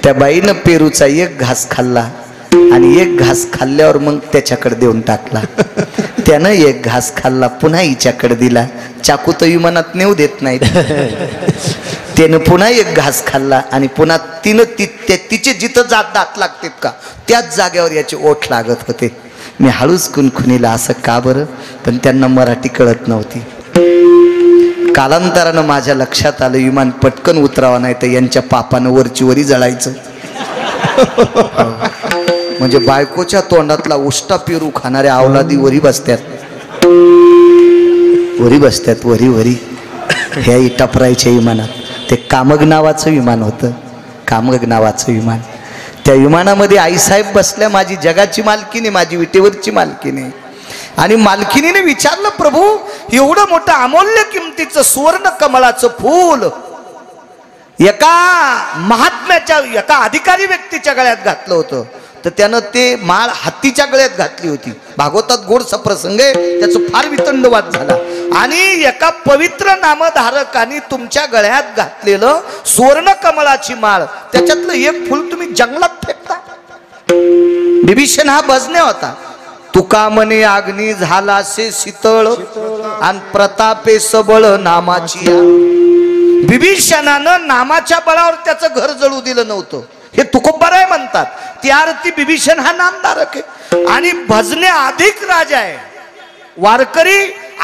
त्या बाईनं पेरूचा एक घास खाल्ला आणि एक घास खाल्ल्यावर मग त्याच्याकडे देऊन टाकला. त्यानं एक घास खाल्ला, पुन्हा हिच्याकडे दिला. चाकू तर विमानात नेऊ देत नाही. त्यानं पुन्हा एक घास खाल्ला आणि पुन्हा तिचे जिथं दात लागतात का त्याच जागेवर याचे ओठ लागत होते. मी हळूच कुणकुणीला, असं का बरं? पण त्यांना मराठी कळत नव्हती. कालांतरानं माझ्या लक्षात आलं विमान पटकन उतरावा, नाही तर यांच्या पापानं वरची वरी जळायचं. म्हणजे बायकोच्या तोंडातला उष्टा पेरू खाणाऱ्या अवलादी वरी बसत्यात, वरी बसत्यात, वरी वरी ह्या इटापरायच्या विमानात. ते कामग नावाचं विमान होतं, कामग नावाचं विमान. त्या विमानामध्ये आईसाहेब बसल्या, माझी जगाची मालकीने, माझी विटेवरची मालकीने. आणि मालकिनीने विचारलं, प्रभू एवढं मोठं अमूल्य किमतीचं सुवर्ण कमळाचं फूल एका महात्म्याच्या, एका अधिकारी व्यक्तीच्या गळ्यात घातलं होतं, तर त्यानं ते माळ हत्तीच्या गळ्यात घातली होती. भागवतात गोडसा प्रसंग आहे, त्याचं फार वितंडवाद झाला. आणि एका पवित्र नामधारकाने तुमच्या गळ्यात घातलेलं सुवर्ण कमळाची माळ, त्याच्यातलं एक फुल तुम्ही जंगलात फेकता. बिभीषण हा भजने होता. तुका मने अग्नी झालासे शीतळ आणि प्रतापे सबळ नामाची. बिभीषणानं नामाच्या बळावर त्याचं घर जळू दिलं नव्हतं, हे तुकोबाराय म्हणतात. ती आरती बिभीषण हा नामधारक आहे. आणि भजने अधिक राजा आहे, वारकरी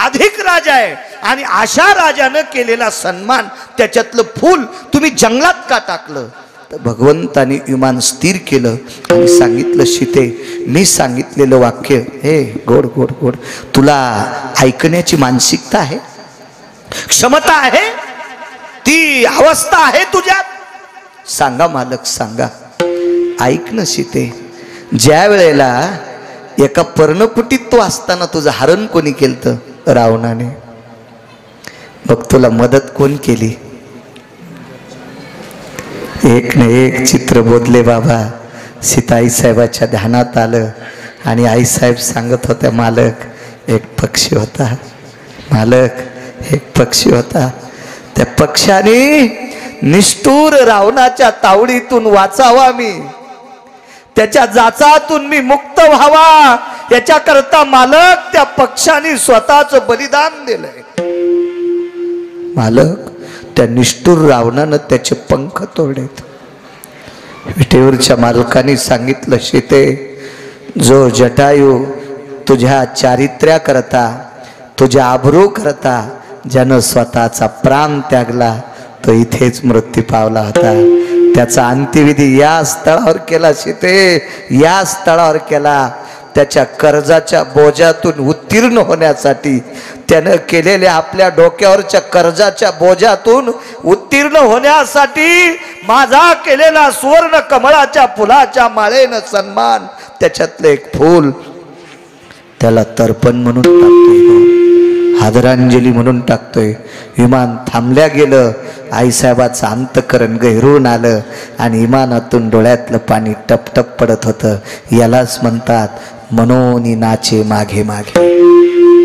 अधिक राजा आहे. आणि अशा राजानं केलेला सन्मान, त्याच्यातलं फूल तुम्ही जंगलात का टाकलं? तर भगवंताने विमान स्थिर केलं आणि सांगितलं, सीते मी सांगितलेलं वाक्य हे गोड गोड गोड, तुला ऐकण्याची मानसिकता आहे, क्षमता आहे, ती अवस्था आहे तुझ्यात? सांगा मालक सांगा. ऐक ना सीते, ज्या वेळेला एका पर्णकुटीत तो असताना तुझं हरण कोणी केलं? रावणाने. मग तुला मदत कोण केली? एक न एक चित्र बोधले बाबा. सीता आईसाहेबाच्या ध्यानात आलं आणि आईसाहेब सांगत होत्या, मालक एक पक्षी होता, मालक एक पक्षी होता, त्या पक्षाने निष्ठूर रावणाच्या तावडीतून वाचावा, मी त्याच्या जाचातून मी मुक्त व्हावा, याच्याकरता मालक त्या पक्षाने स्वतःच बलिदान दिलंय. मालक त्या निष्ठूर रावणानं त्याचे पंख तोडलेत. विटेवरच्या मालकाने सांगितलं, सीते जो जटायू तुझ्या चारित्र्या करता, तुझ्या आबरू करता ज्यानं स्वतःचा प्राण त्यागला, तो इथेच मृत्यू पावला होता. त्याचा अंत्यविधी या स्थळावर केला सीते, या स्थळावर केला. त्याच्या कर्जाच्या बोजातून उत्तीर्ण होण्यासाठी, त्यानं केलेल्या आपल्या डोक्यावरच्या कर्जाच्या बोजातून उत्तीर्ण होण्यासाठी माझा केलेला सुवर्ण कमळाच्या फुलाच्या माळेनं सन्मान, त्याच्यातलं एक फूल त्याला तर्पण म्हणून टाकतोय, आदरांजली म्हणून टाकतोय. विमान थांबल्या गेलं, आईसाहेबाचं अंतकरण गहिरून आलं आणि विमानातून डोळ्यातलं पाणी टपटप पडत होतं. यालाच म्हणतात मनोनी नाचे मागे मागे.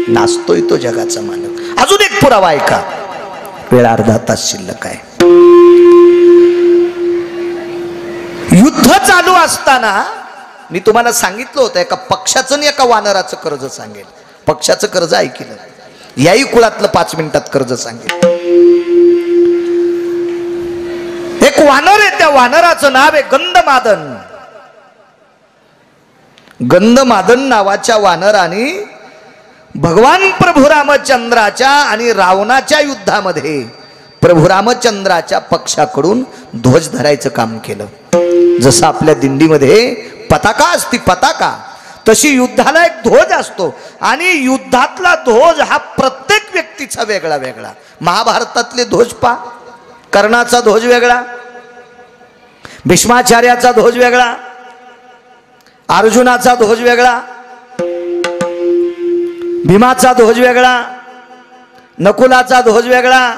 नाचतोय तो जगाचा मालक. अजून एक पुरावा ऐका, वेळ अर्धा तास शिल्लक आहे. युद्ध चालू असताना मी तुम्हाला सांगितलं होतं, एका पक्षाचं आणि एका वानराचं कर्ज सांगेल. पक्षाचं कर्ज ऐकलं, याही कुळातलं 5 मिनिटात कर्ज सांगेल. एक वानर आहे, त्या वानराचं नाव आहे गंधमादन. गंधमादन नावाच्या वानराने भगवान प्रभू रामचंद्राच्या आणि रावणाच्या युद्धामध्ये प्रभू रामचंद्राच्या पक्षाकडून ध्वज धरायचं काम केलं. जसं आपल्या दिंडीमध्ये पताका असती, पताका, तशी युद्धाला एक ध्वज असतो. आणि युद्धातला ध्वज हा प्रत्येक व्यक्तीचा वेगळा वेगळा. महाभारतातले ध्वज पा, कर्णाचा ध्वज वेगळा, भीष्माचार्याचा ध्वज वेगळा, अर्जुनाचा ध्वज वेगळा, भीमाचा ध्वज वेगळा, नकुलाचा ध्वज वेगळा.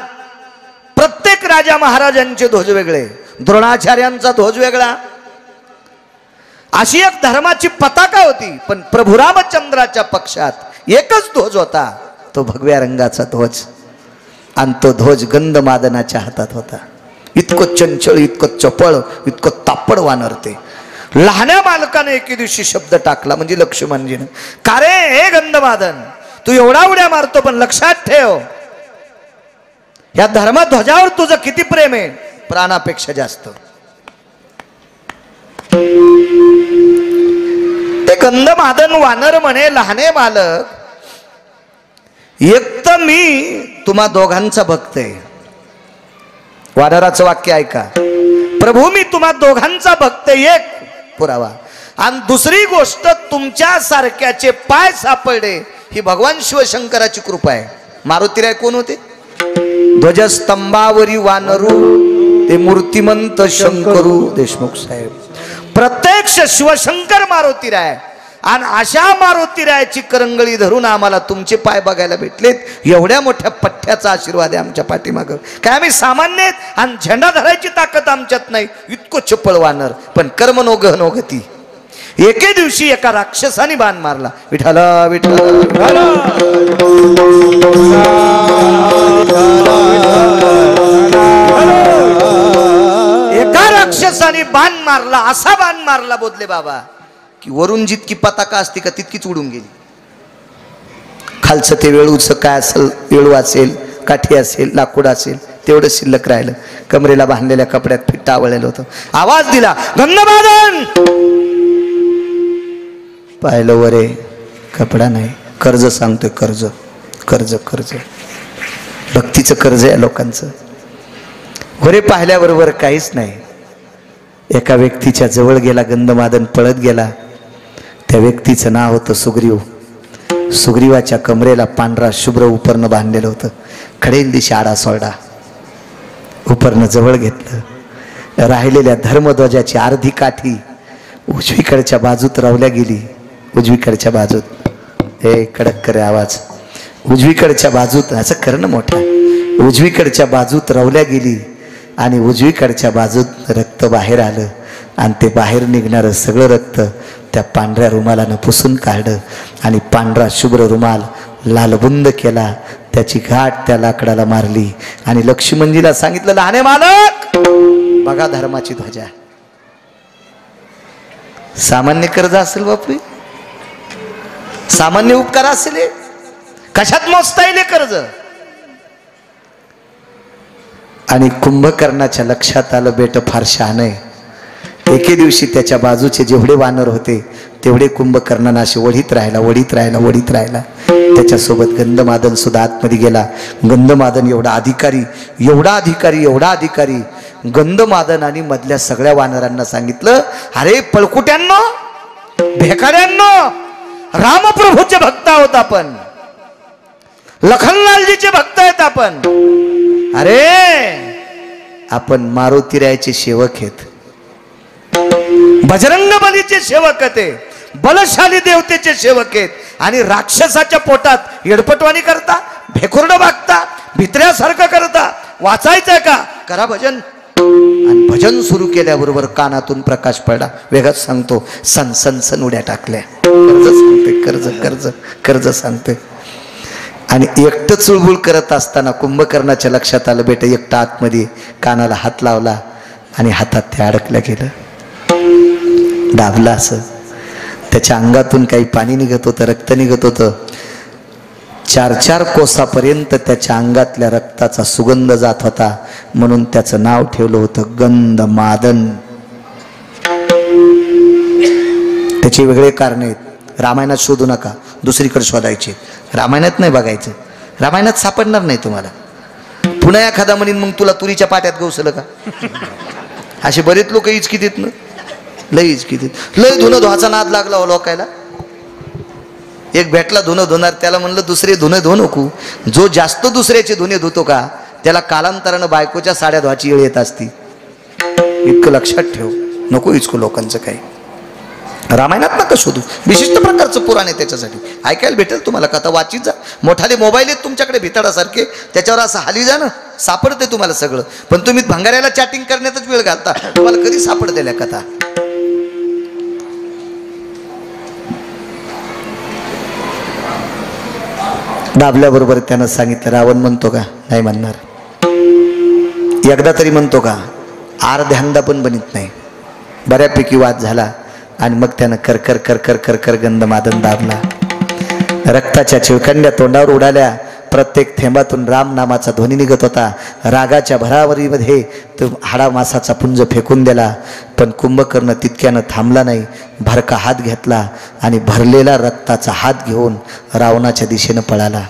प्रत्येक राजा महाराजांचे ध्वज वेगळे, द्रोणाचार्यांचा ध्वज वेगळा. अशी एक धर्माची पताका होती. पण प्रभू रामचंद्राच्या पक्षात एकच ध्वज होता, तो भगव्या रंगाचा ध्वज. आणि तो ध्वज गंधमादनाच्या हातात होता. इतकं चंचल, इतकं चपळ, इतकं तापड वानर ते. लहान्या मालकाने एके दिवशी शब्द टाकला, म्हणजे लक्ष्मणजीनं, का रे हे गंधमादन, तू एवढा उड्या मारतो, पण लक्षात ठेव या धर्मध्वजावर तुझं किती प्रेम आहे, प्राणापेक्षा जास्त. ते गंधमादन वानर म्हणे, लहाने मालक, एक तर मी तुम्हा दोघांचा भक्त आहे. वानराचं वाक्य ऐका, प्रभू मी तुम्हा दोघांचा भक्त, एक पुरावा. आणि दुसरी गोष्ट तुमच्या सारख्याचे पाय सापडले ही भगवान शिवशंकराची कृपा आहे. मारुतीराय कोण होते? ध्वजस्तंभावरी वानरू ते मूर्तिमंत शंकरू देशमुख साहेब. प्रत्यक्ष शिवशंकर मारुतीराय. आणि अशा मारुतीरायाची करंगळी धरून आम्हाला तुमचे पाय बघायला भेटलेत. एवढ्या मोठ्या पठ्ठ्याचा आशीर्वाद आहे आमच्या पाठीमागं. काय आम्ही सामान्य आहेत आणि झेंडा धरायची ताकद आमच्यात नाही. इतकं चपळ वानर पण कर्म नो गहनो गती. एके दिवशी एका राक्षसाने बाण मारला. विठाला विठाला एका राक्षसाने बाण मारला. असा बाण मारला बोधले बाबा की वरून जितकी पताका असते का तितकीच उडून गेली. खालचं ते वेळूचं काय असेल, वेळू असेल, काठी असेल, लाकूड असेल, तेवढं शिल्लक राहिलं. कमरेला बांधलेल्या कपड्यात फिट्टा आवळलेलं होतं. आवाज दिला गंधमादन. पाहिलं वरे कपडा नाही. कर्ज सांगतोय, कर्ज कर्ज कर्ज भक्तीचं कर्ज आहे लोकांचं. वरे पाहिल्याबरोबर काहीच नाही. एका व्यक्तीच्या जवळ गेला गंधमादन, पळत गेला. त्या व्यक्तीचं नाव होतं सुग्रीव. सुग्रीवाच्या कमरेला पांढरा शुभ्र उपरणं बांधलेलं होतं. कडेल दिशी आडा सोडा उपरणं जवळ घेतलं. राहिलेल्या धर्मध्वजाची अर्धी काठी उजवीकडच्या बाजूत रवल्या गेली. उजवीकडच्या बाजूत हे कडक करे आवाज. उजवीकडच्या बाजूत असं करणं मोठा. उजवीकडच्या बाजूत रवल्या गेली आणि उजवीकडच्या बाजूत रक्त बाहेर आलं. आणि ते बाहेर निघणारं सगळं रक्त त्या पांढऱ्या रुमालानं पुसून काढलं आणि पांढरा शुभ्र रुमाल लालबुंद केला. त्याची घाट त्या लाकडाला मारली आणि लक्ष्मणजीला सांगितलं, लहाने मालक बघा धर्माची ध्वजा. सामान्य कर्ज असेल बापू, सामान्य उपकार असेल, कशात मोजता येईल कर्ज. आणि कुंभकर्णाच्या लक्षात आलं बेट फार शहाणं आहे. एके दिवशी त्याच्या बाजूचे जेवढे वानर होते तेवढे कुंभकर्णांना असे वढीत राहिला वढीत राहिला वढीत राहिला. त्याच्यासोबत गंधमादन सुद्धा आतमध्ये गेला. गंधमादन एवढा अधिकारी एवढा अधिकारी एवढा अधिकारी. गंधमादनाने मधल्या सगळ्या वानरांना सांगितलं, अरे पळकुट्यांनो, भेकाड्यांनो, रामप्रभूचे भक्त आहोत आपण, लखनलालजीचे भक्त आहेत आपण. अरे आपण मारुतीरायाचे सेवक आहेत, बजरंग बलीचे सेवक आहेत, बलशाली देवतेचे सेवक आहेत. आणि राक्षसाच्या पोटात येडपटवाणी करता, भेकुर्ड बागता, भित्र्यासारखं करता. वाचायचं का? करा भजन. आणि भजन सुरू केल्याबरोबर कानातून प्रकाश पडला. वेगळच सांगतो, सन सन सन उड्या टाकल्या. कर्ज सांगते, कर्ज कर्ज कर्ज सांगते. आणि एकटं चुळबुळ करत असताना कुंभकर्णाच्या लक्षात आलं, बेटा एकटा आतमध्ये कानाला हात लावला आणि हातात ते अडकलं गेलं. दाबला असं. त्याच्या अंगातून काही पाणी निघत होतं, रक्त निघत होतं. 4-4 कोसापर्यंत त्याच्या अंगातल्या रक्ताचा सुगंध जात होता. म्हणून त्याचं नाव ठेवलं होतं गंधमादन. त्याचे वेगळे कारण आहेत. रामायणात शोधू नका, दुसरीकडे शोधायचे. रामायणात नाही बघायचं, रामायणात सापडणार नाही तुम्हाला. पुन्हा एखादा म्हणीन मग तुला तुरीच्या पाट्यात गवसलं का. असे बरेच लोक इचकितीत ना, लय इचकितीत. लय धुणं धुवाचा नाद लागला हो लोकायला. एक भेटला धुणं धुणार, त्याला म्हणलं दुसरे धुणं धुवू नको. जो जास्त दुसऱ्याचे धुणे धुतो का त्याला कालांतरानं बायकोच्या साड्या धुवाची वेळ येत असती. इतकं लक्षात ठेव, नको इचकू लोकांचं काही. रामायणात नका शोधू, विशिष्ट प्रकारचं पुराण आहे त्याच्यासाठी. ऐकायला भेटेल तुम्हाला कथा, वाचित जा. मोठाले मोबाईल आहेत तुमच्याकडे भिताडासारखे, त्याच्यावर असं हाली जा ना, सापडते तुम्हाला सगळं. पण तुम्ही भंगाऱ्याला चॅटिंग करण्यातच वेळ घालता. तुम्हाला कधी सापडतेल्या कथा. दाबल्याबरोबर त्यानं सांगितलं, रावण म्हणतो का? नाही म्हणणार. एकदा तरी म्हणतो का? अर्ध्यांदा पण बनित नाही. बऱ्यापैकी वाद झाला आणि मग त्यानं कर कर कर कर कर कर गंधमादन दाबला. रक्ताच्या चिळखंड्या तोंडावर उडाल्या. प्रत्येक थेंबातून राम नामाचा ध्वनी निघत होता. रागाच्या भरावरीमध्ये तो हाडा मासाचा पुंज फेकून दिला. पण कुंभकर्ण तितक्यानं थांबला नाही. भरका हात घेतला आणि भरलेला रक्ताचा हात घेऊन रावणाच्या दिशेनं पळाला.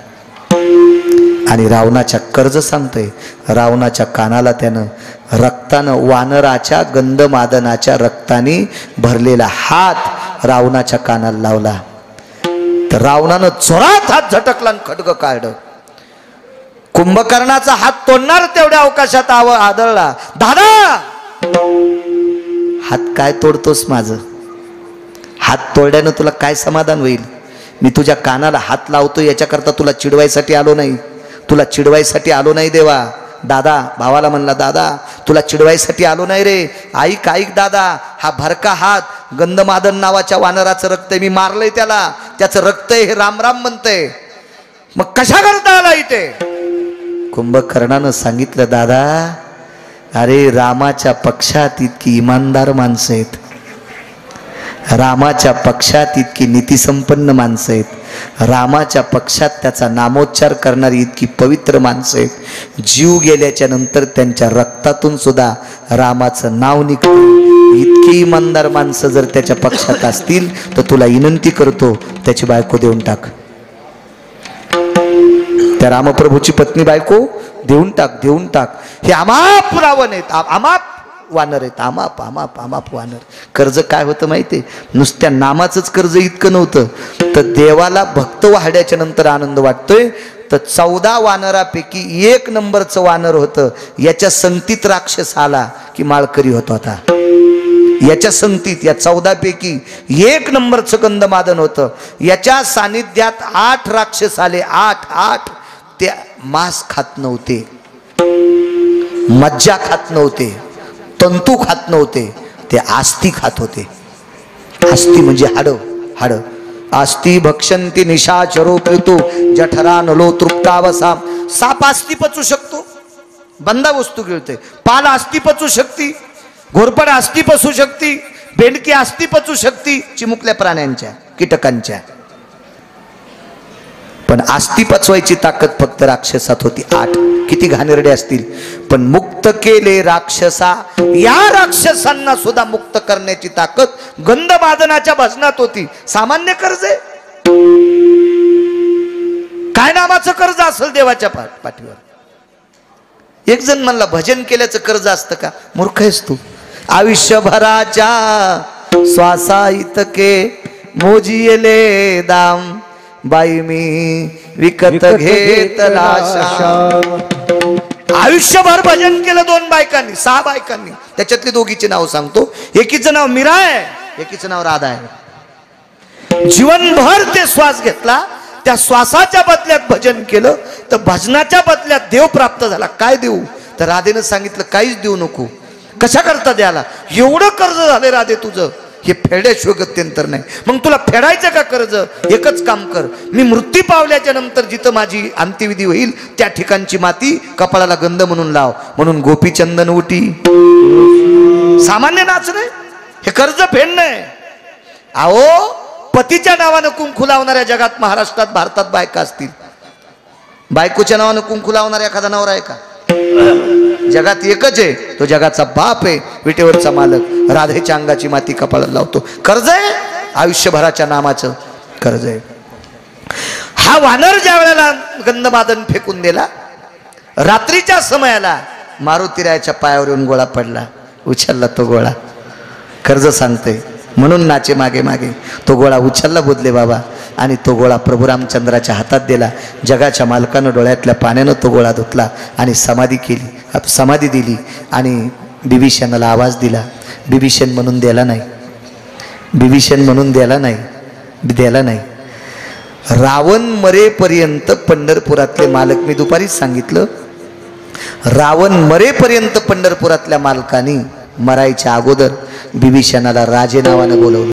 आणि रावणाच्या कर्ज सांगतोय, रावणाच्या कानाला त्यानं रक्तानं, वानराच्या गंधमादनाच्या रक्ताने भरलेला हात रावणाच्या कानाला लावला तर रावणानं जोरात हात झटकला आणि खड्ग काढलं. कुंभकर्णाचा हात तोडणार तेवढ्या अवकाशात आदळला. दादा हात काय तोडतोस? माझं हात तोडल्यानं तुला काय समाधान होईल? मी तुझ्या कानाला हात लावतो याच्याकरता तुला चिडवायसाठी आलो नाही, तुला चिडवायसाठी आलो नाही देवा. दादा भावाला म्हणला, दादा तुला चिडवायसाठी आलो नाही रे, ऐक ऐक दादा, हा भरका हात गंधमादन नावाच्या वानराचं रक्त आहे, मी मारलंय त्याला, त्याचं रक्त आहे, हे राम राम म्हणतंय, मग कशा करता आला इथे? कुंभकर्णानं सांगितलं, दादा अरे रामाच्या पक्षात इतकी इमानदार माणसं आहेत, रामाच्या पक्षात इतकी नीतिसंपन्न माणसं आहेत, रामाच्या पक्षात त्याचा नामोच्चार करणारी इतकी पवित्र माणसं आहेत, जीव गेल्याच्या नंतर त्यांच्या रक्तातून सुद्धा रामाचं नाव निघतं, इतकी इमानदार माणसं जर त्याच्या पक्षात असतील तर तुला विनंती करतो त्याची बायको देऊन टाक. त्या रामप्रभूची पत्नी बायको देऊन टाक, देऊन टाक. हे अमाप रावण आहेत, अमाप वानर आहेत, अमाप अमाप अमाप वानर. कर्ज काय होतं माहितीये? नुसत्या नामाचंच कर्ज इतकं नव्हतं, तर देवाला भक्त वाढल्याच्या नंतर आनंद वाटतोय. तर 14 वानरापैकी 1 नंबरचं वानर होतं, याच्या संगतीत राक्षस आला की माळकरी होत होता. याच्या संगतीत या 14 पैकी 1 नंबरचं गंधमादन होतं, याच्या सानिध्यात 8 राक्षस आले. 8 ते मांस खात नव्हते, मज्जा खात नव्हते, तंतू खात नव्हते, ते आस्ती खात होते. आस्ती म्हणजे हाड. आस्ती भक्षंती निशाचरो पृतू जठरा नलो तृप्तावसा. साप आस्ती पचू शकतो, बंदा वस्तू गिळते. पाल आस्ती पचू शकती, घोरपड आस्ती पचू शकती, बेंडकी आस्ती पचू शकती चिमुकल्या प्राण्यांच्या, कीटकांच्या. पण आस्ती पचवायची ताकद फक्त राक्षसात होती. 8 किती घाणेरडे असतील, पण मुक्त केले राक्षसा. या राक्षसांना सुद्धा मुक्त करण्याची ताकद गंधमादनाच्या भजनात होती. सामान्य कर्ज आहे काय? नामाचं कर्ज असेल देवाच्या पाठीवर. एक जण म्हणला भजन केल्याचं कर्ज असतं का? मूर्ख आहेस तू. आयुष्यभराच्या श्वासा इतके मोजिले दाम, बाई मी विकत घेतला श्याम. आयुष्यभर भजन केलं 2 बायकांनी, 6 बायकांनी. त्याच्यातली दोघीचे नाव सांगतो. एकीचं नाव मीरा आहे, एकीचं नाव राधा आहे. जीवनभर ते श्वास घेतला, त्या श्वासाच्या बदल्यात भजन केलं, तर भजनाच्या बदल्यात देव प्राप्त झाला. काय देऊ? तर राधेनं सांगितलं काहीच देऊ नको. कशा करता द्याला? एवढं कर्ज झाले राधे तुझं, हे फेड्याशिवाय गत्यंतर नाही. मग तुला फेडायचं का कर्ज? एकच काम कर, मी मृत्यू पावल्याच्या नंतर जिथं माझी अंत्यविधी होईल त्या ठिकाणची माती कपाळाला गंध म्हणून लाव. म्हणून गोपीचंदन उटी. सामान्य नाच नाही, हे कर्ज फेडणं आहे. अहो पतीच्या नावानं कुंकू लावणाऱ्या जगात महाराष्ट्रात भारतात बायका असतील. बायकोच्या नावानं कुंकू लावणारा एखादा नवरा आहे का? जगात एकच आहे, तो जगाचा बाप आहे, विटेवरचा मालक. राधेच्या अंगाची माती कपाळाला लावतो. कर्ज आहे, आयुष्यभराच्या नामाचं कर्ज आहे. हा वानर ज्या वेळेला गंधमादन फेकून दिला, रात्रीच्या समयाला मारुतीरायाच्या पायावर येऊन गोळा पडला, उचलला तो गोळा. कर्ज सांगते म्हणून नाचे मागे मागे. तो गोळा उचलला बोधले बाबा, आणि तो गोळा प्रभू रामचंद्राच्या हातात दिला. जगाच्या मालकानं डोळ्यातल्या पाण्यानं तो गोळा धुतला आणि समाधी दिली आणि बिभीषणाला आवाज दिला. बिभीषण म्हणून द्याला नाही, बिभीषण म्हणून द्याला नाही. रावण मरेपर्यंत पंढरपुरातले मालक, मी दुपारीच सांगितलं, रावण मरेपर्यंत पंढरपुरातल्या मालकानी मरायच्या अगोदर बिभीषणाला राजे नावानं बोलवलं.